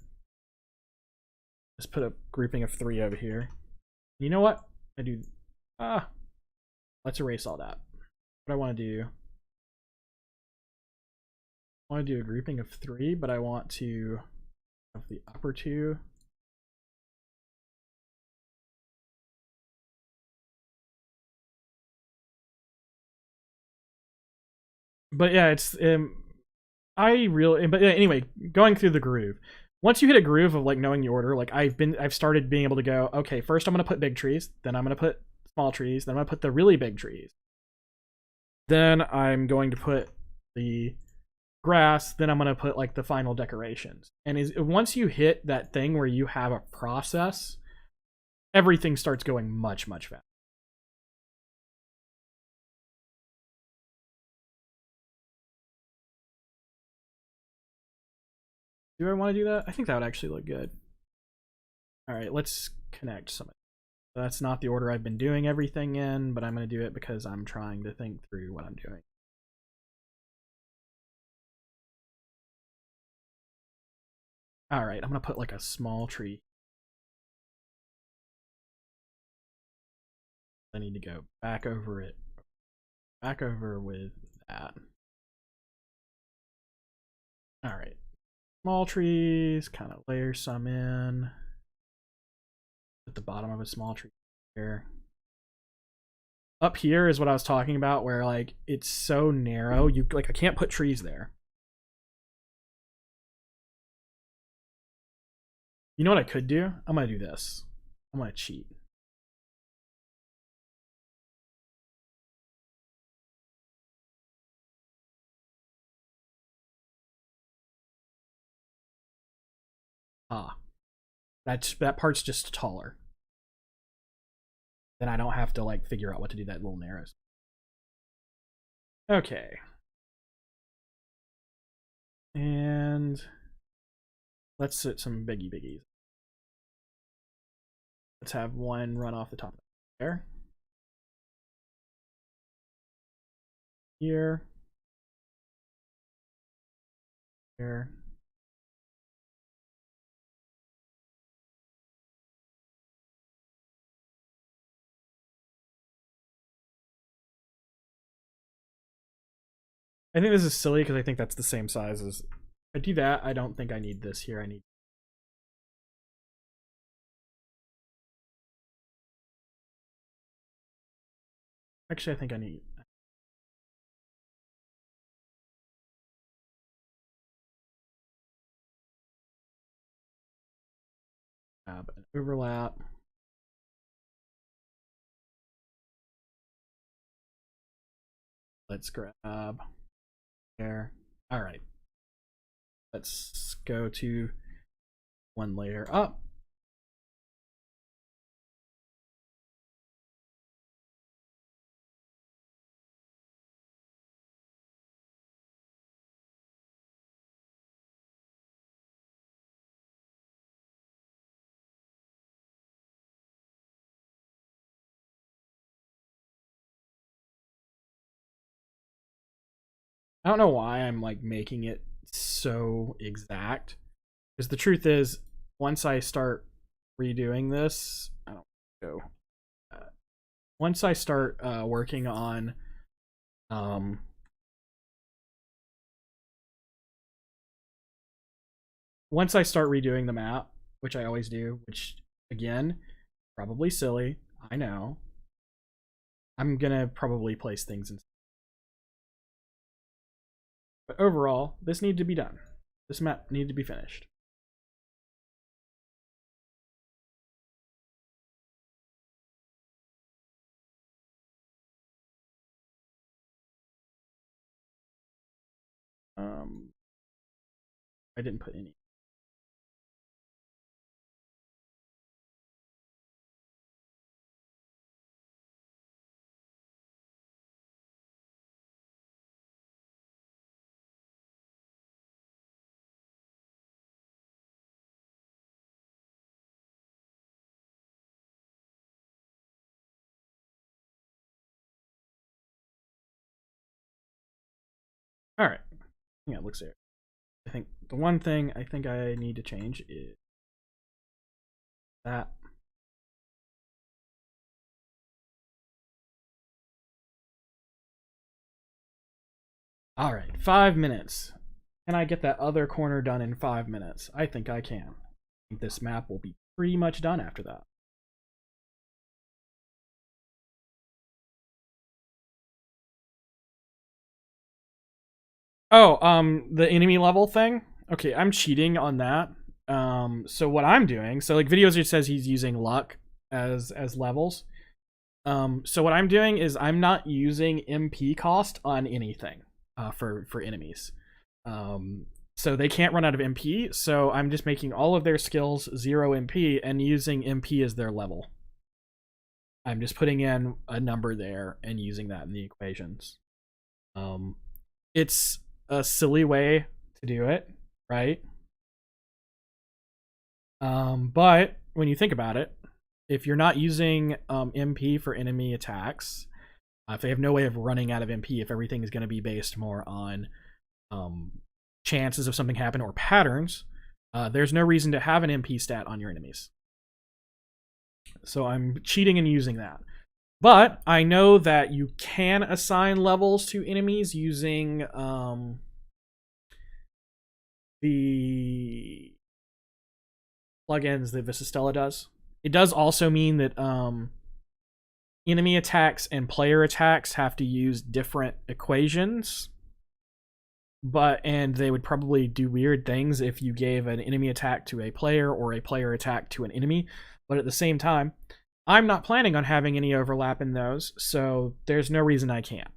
Just put a grouping of 3 over here. You know what? I do. Let's erase all that. What I want to do. I want to do a grouping of 3, but I want to have the upper 2. But yeah, it's but anyway, going through the groove. Once you hit a groove of like knowing the order, like I've started being able to go, okay, first I'm gonna put big trees, then I'm gonna put small trees, then I'm gonna put the really big trees. Then I'm going to put the grass, then I'm gonna put like the final decorations. And once you hit that thing where you have a process, everything starts going much, much faster. Do I want to do that? I think that would actually look good. All right, let's connect some. That's not the order I've been doing everything in, but I'm going to do it because I'm trying to think through what I'm doing. All right, I'm going to put like a small tree. I need to go back over it. Back over with that. All right. Small trees, kind of layer some in. At the bottom of a small tree here. Up here is what I was talking about, where like it's so narrow, you like I can't put trees there. You know what I could do? I'm gonna do this. I'm gonna cheat. That part's just taller. Then I don't have to like figure out what to do that little narrows. Okay. And let's set some biggies. Let's have one run off the top there. Here. Here. I think this is silly because I think that's the same size as. If I do that, I don't think I need this here. I need. Actually, I think I need. An overlap. Let's grab there. All right. Let's go to one layer up. I don't know why I'm like making it so exact. Because the truth is, once I start redoing this, I don't go. Once I start working on, um, once I start redoing the map, which I always do, which again, probably silly, I know. I'm gonna probably place things in. But overall, this needed to be done. This map needed to be finished. I didn't put any. All right. Yeah, it looks there. I think the one thing I think I need to change is that. All right, 5 minutes. Can I get that other corner done in 5 minutes? I think I can. I think this map will be pretty much done after that. Oh, the enemy level thing. Okay, I'm cheating on that. So what I'm doing, so like Videos says he's using luck as levels. So what I'm doing is I'm not using MP cost on anything for enemies. So they can't run out of MP. So I'm just making all of their skills 0 MP and using MP as their level. I'm just putting in a number there and using that in the equations. It's a silly way to do it, right? But when you think about it, if you're not using MP for enemy attacks, if they have no way of running out of MP, if everything is going to be based more on chances of something happen or patterns, there's no reason to have an MP stat on your enemies. So I'm cheating and using that. But I know that you can assign levels to enemies using the plugins that Visistella does. It does also mean that enemy attacks and player attacks have to use different equations, and they would probably do weird things if you gave an enemy attack to a player or a player attack to an enemy. But at the same time, I'm not planning on having any overlap in those, so there's no reason I can't.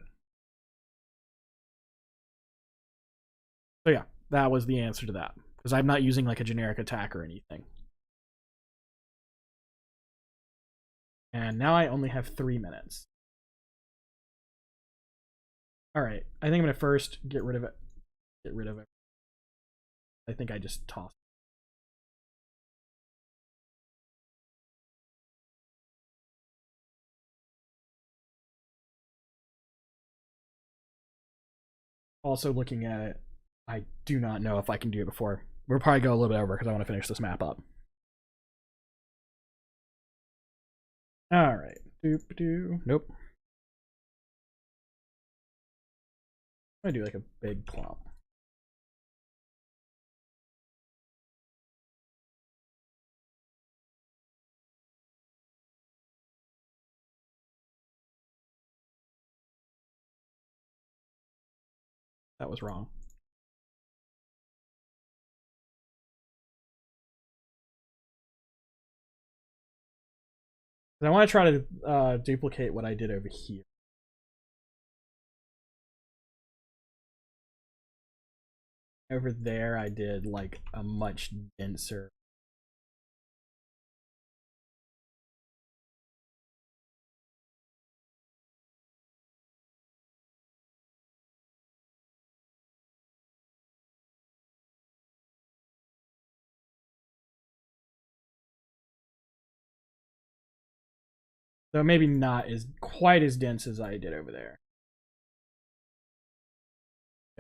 So yeah, that was the answer to that, because I'm not using like a generic attack or anything. And now I only have 3 minutes. All right, I think I'm gonna first get rid of it. I think I just tossed. Also looking at it, I do not know if I can do it before. We'll probably go a little bit over because I want to finish this map up. All right. Nope. I'm gonna do like a big clump. That was wrong. I want to try to duplicate what I did over here. Over there, I did like a much denser. So maybe not as quite as dense as I did over there.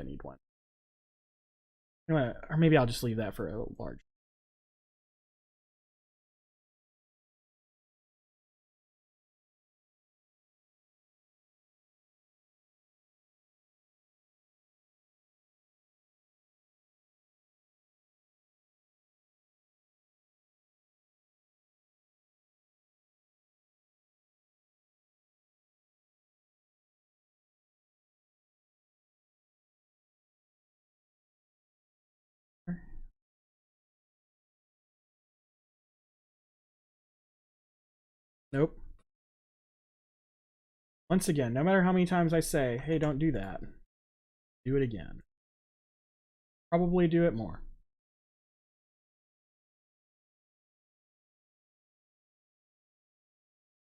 I need one. Or maybe I'll just leave that for a large. Nope. Once again, no matter how many times I say, hey, don't do that, do it again. Probably do it more.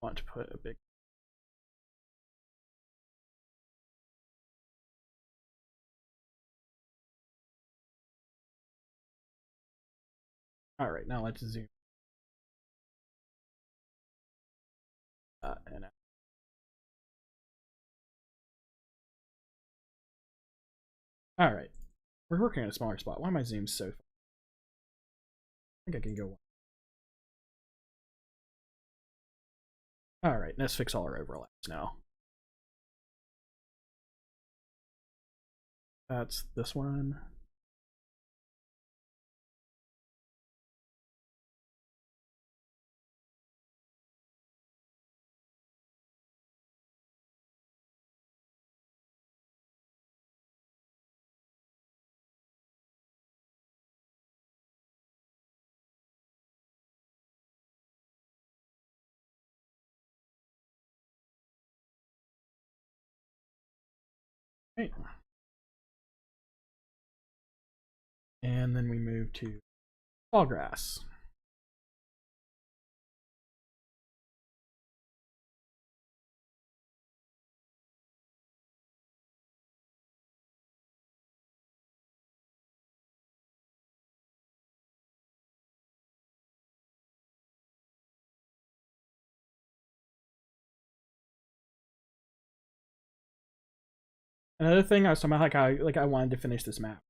Want to put a big. All right, now let's zoom. And all right. We're working at a smaller spot. Why am I zoomed so far? I think I can go. All right, let's fix all our overlaps now. That's this one. Right. And then we move to tall grass. Another thing I was talking about, I wanted to finish this map,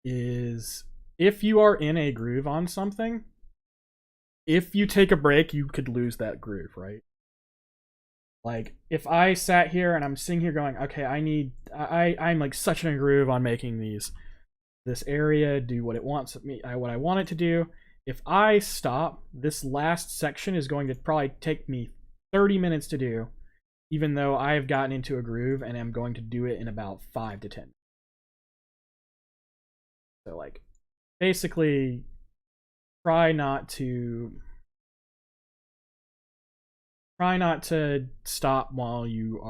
is if you are in a groove on something, if you take a break, you could lose that groove, right? Like if I sat here and I'm sitting here going, okay, I'm like such in a groove on making this area do what it wants what I want it to do. If I stop, this last section is going to probably take me 30 minutes to do, even though I've gotten into a groove and am going to do it in about 5 to 10. So like basically try not to stop while you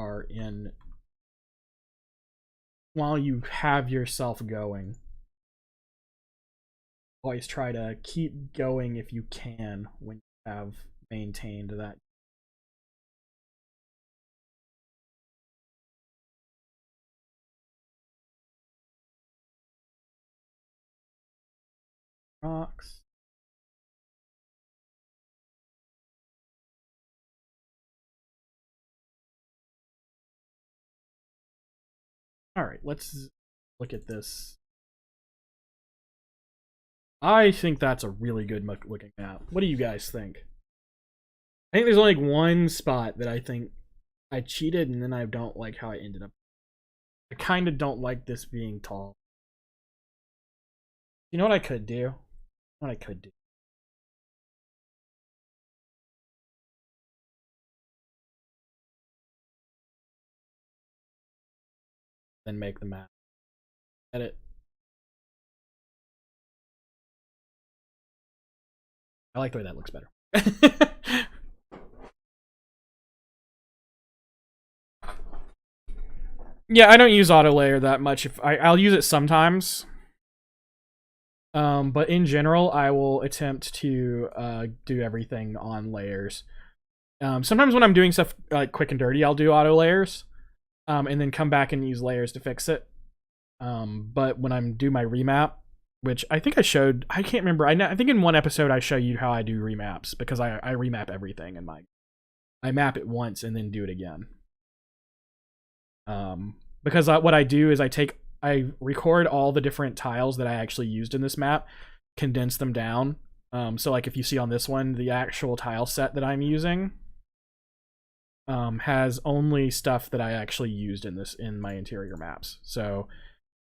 have yourself going. Always try to keep going if you can when you have maintained that. Rocks. All right, let's look at this. I think that's a really good looking map. What do you guys think? I think there's only like one spot that I think I cheated, and then I don't like how I ended up. I kind of don't like this being tall. You know what I could do? What I could do? Then make the map. Edit. I like the way that looks better. Yeah, I don't use auto layer that much. I'll use it sometimes. But in general, I will attempt to do everything on layers. Sometimes when I'm doing stuff like quick and dirty, I'll do auto layers, and then come back and use layers to fix it. But when I'm do my remap, which I think I showed, I can't remember. I think in one episode I show you how I do remaps, because I remap everything in I map it once and then do it again. Because what I do is I record all the different tiles that I actually used in this map, condense them down. So like if you see on this one, the actual tile set that I'm using has only stuff that I actually used in my interior maps. So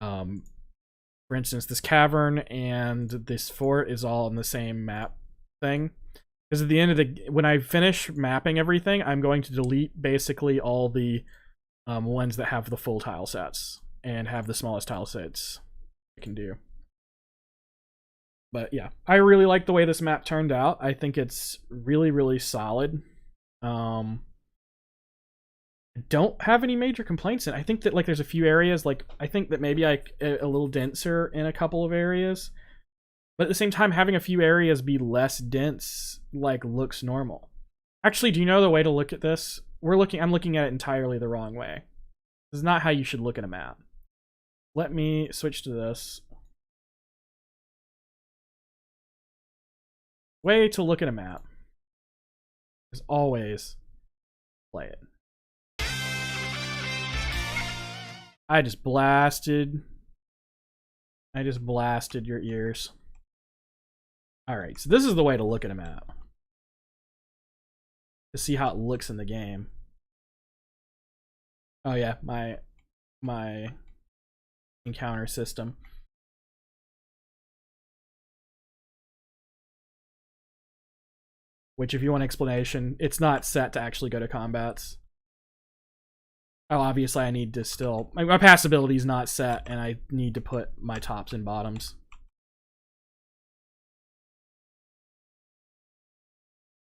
for instance, this cavern and this fort is all in the same map thing. Because at the end of when I finish mapping everything, I'm going to delete basically all the ones that have the full tile sets and have the smallest tile sets I can do. But yeah, I really like the way this map turned out. I think it's really, really solid. Don't have any major complaints in it. I think that like there's a few areas, like I think that maybe a little denser in a couple of areas, but at the same time having a few areas be less dense like looks normal. Actually, do you know the way to look at this? I'm looking at it entirely the wrong way. This is not how you should look at a map. Let me switch to this. Way to look at a map is always play it. I just blasted I just blasted your ears. All right, so this is the way to look at a map to see how it looks in the game. Oh yeah, my encounter system. Which, if you want explanation, it's not set to actually go to combats. Oh, obviously I need to still... My pass ability is not set, and I need to put my tops and bottoms.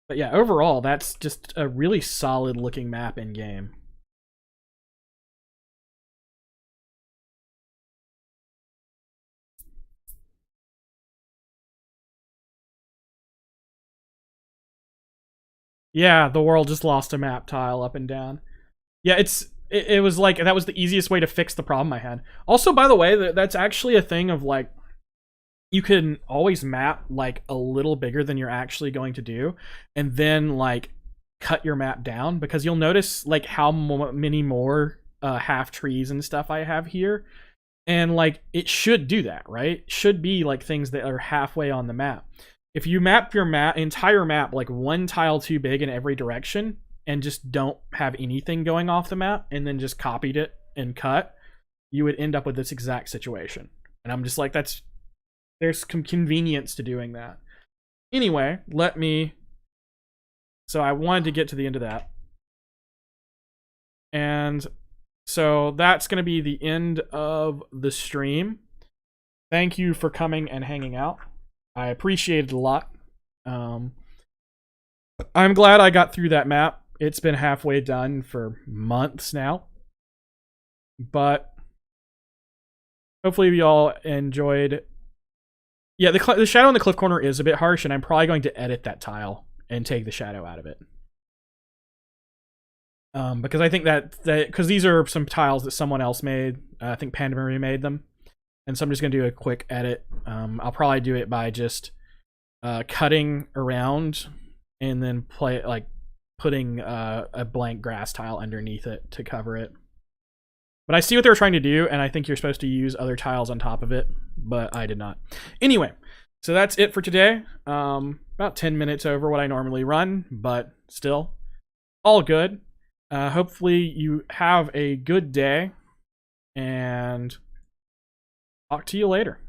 But yeah, overall, that's just a really solid looking map in game. Yeah, the world just lost a map tile up and down. Yeah, it was like, that was the easiest way to fix the problem I had. Also, by the way, that's actually a thing of like, you can always map like a little bigger than you're actually going to do, and then like cut your map down, because you'll notice like how many more half trees and stuff I have here, and like it should do that, right? It should be like things that are halfway on the map. If you map your entire map like one tile too big in every direction and just don't have anything going off the map, and then just copied it and cut, you would end up with this exact situation. And I'm just like, there's some convenience to doing that. Anyway, so I wanted to get to the end of that. And so that's going to be the end of the stream. Thank you for coming and hanging out. I appreciate it a lot. I'm glad I got through that map. It's been halfway done for months now. But hopefully you all enjoyed. Yeah, the shadow in the cliff corner is a bit harsh, and I'm probably going to edit that tile and take the shadow out of it. Because I think that because these are some tiles that someone else made. I think Panda Marie made them. And so I'm just going to do a quick edit. I'll probably do it by just cutting around and then putting a blank grass tile underneath it to cover it. But I see what they were trying to do, and I think you're supposed to use other tiles on top of it, but I did not. Anyway, so that's it for today. About 10 minutes over what I normally run, but still, all good. Hopefully you have a good day, and talk to you later.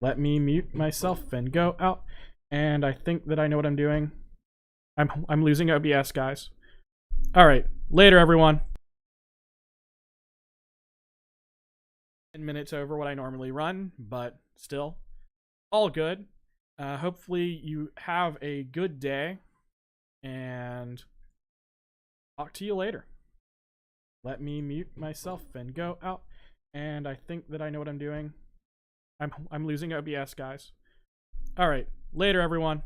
Let me mute myself and go out, and I think that I know what I'm doing. I'm losing OBS, guys. All right, later, everyone. 10 minutes over what I normally run, but still, all good. Hopefully you have a good day, and talk to you later. Let me mute myself and go out, and I think that I know what I'm doing. I'm losing OBS, guys. All right, later, everyone.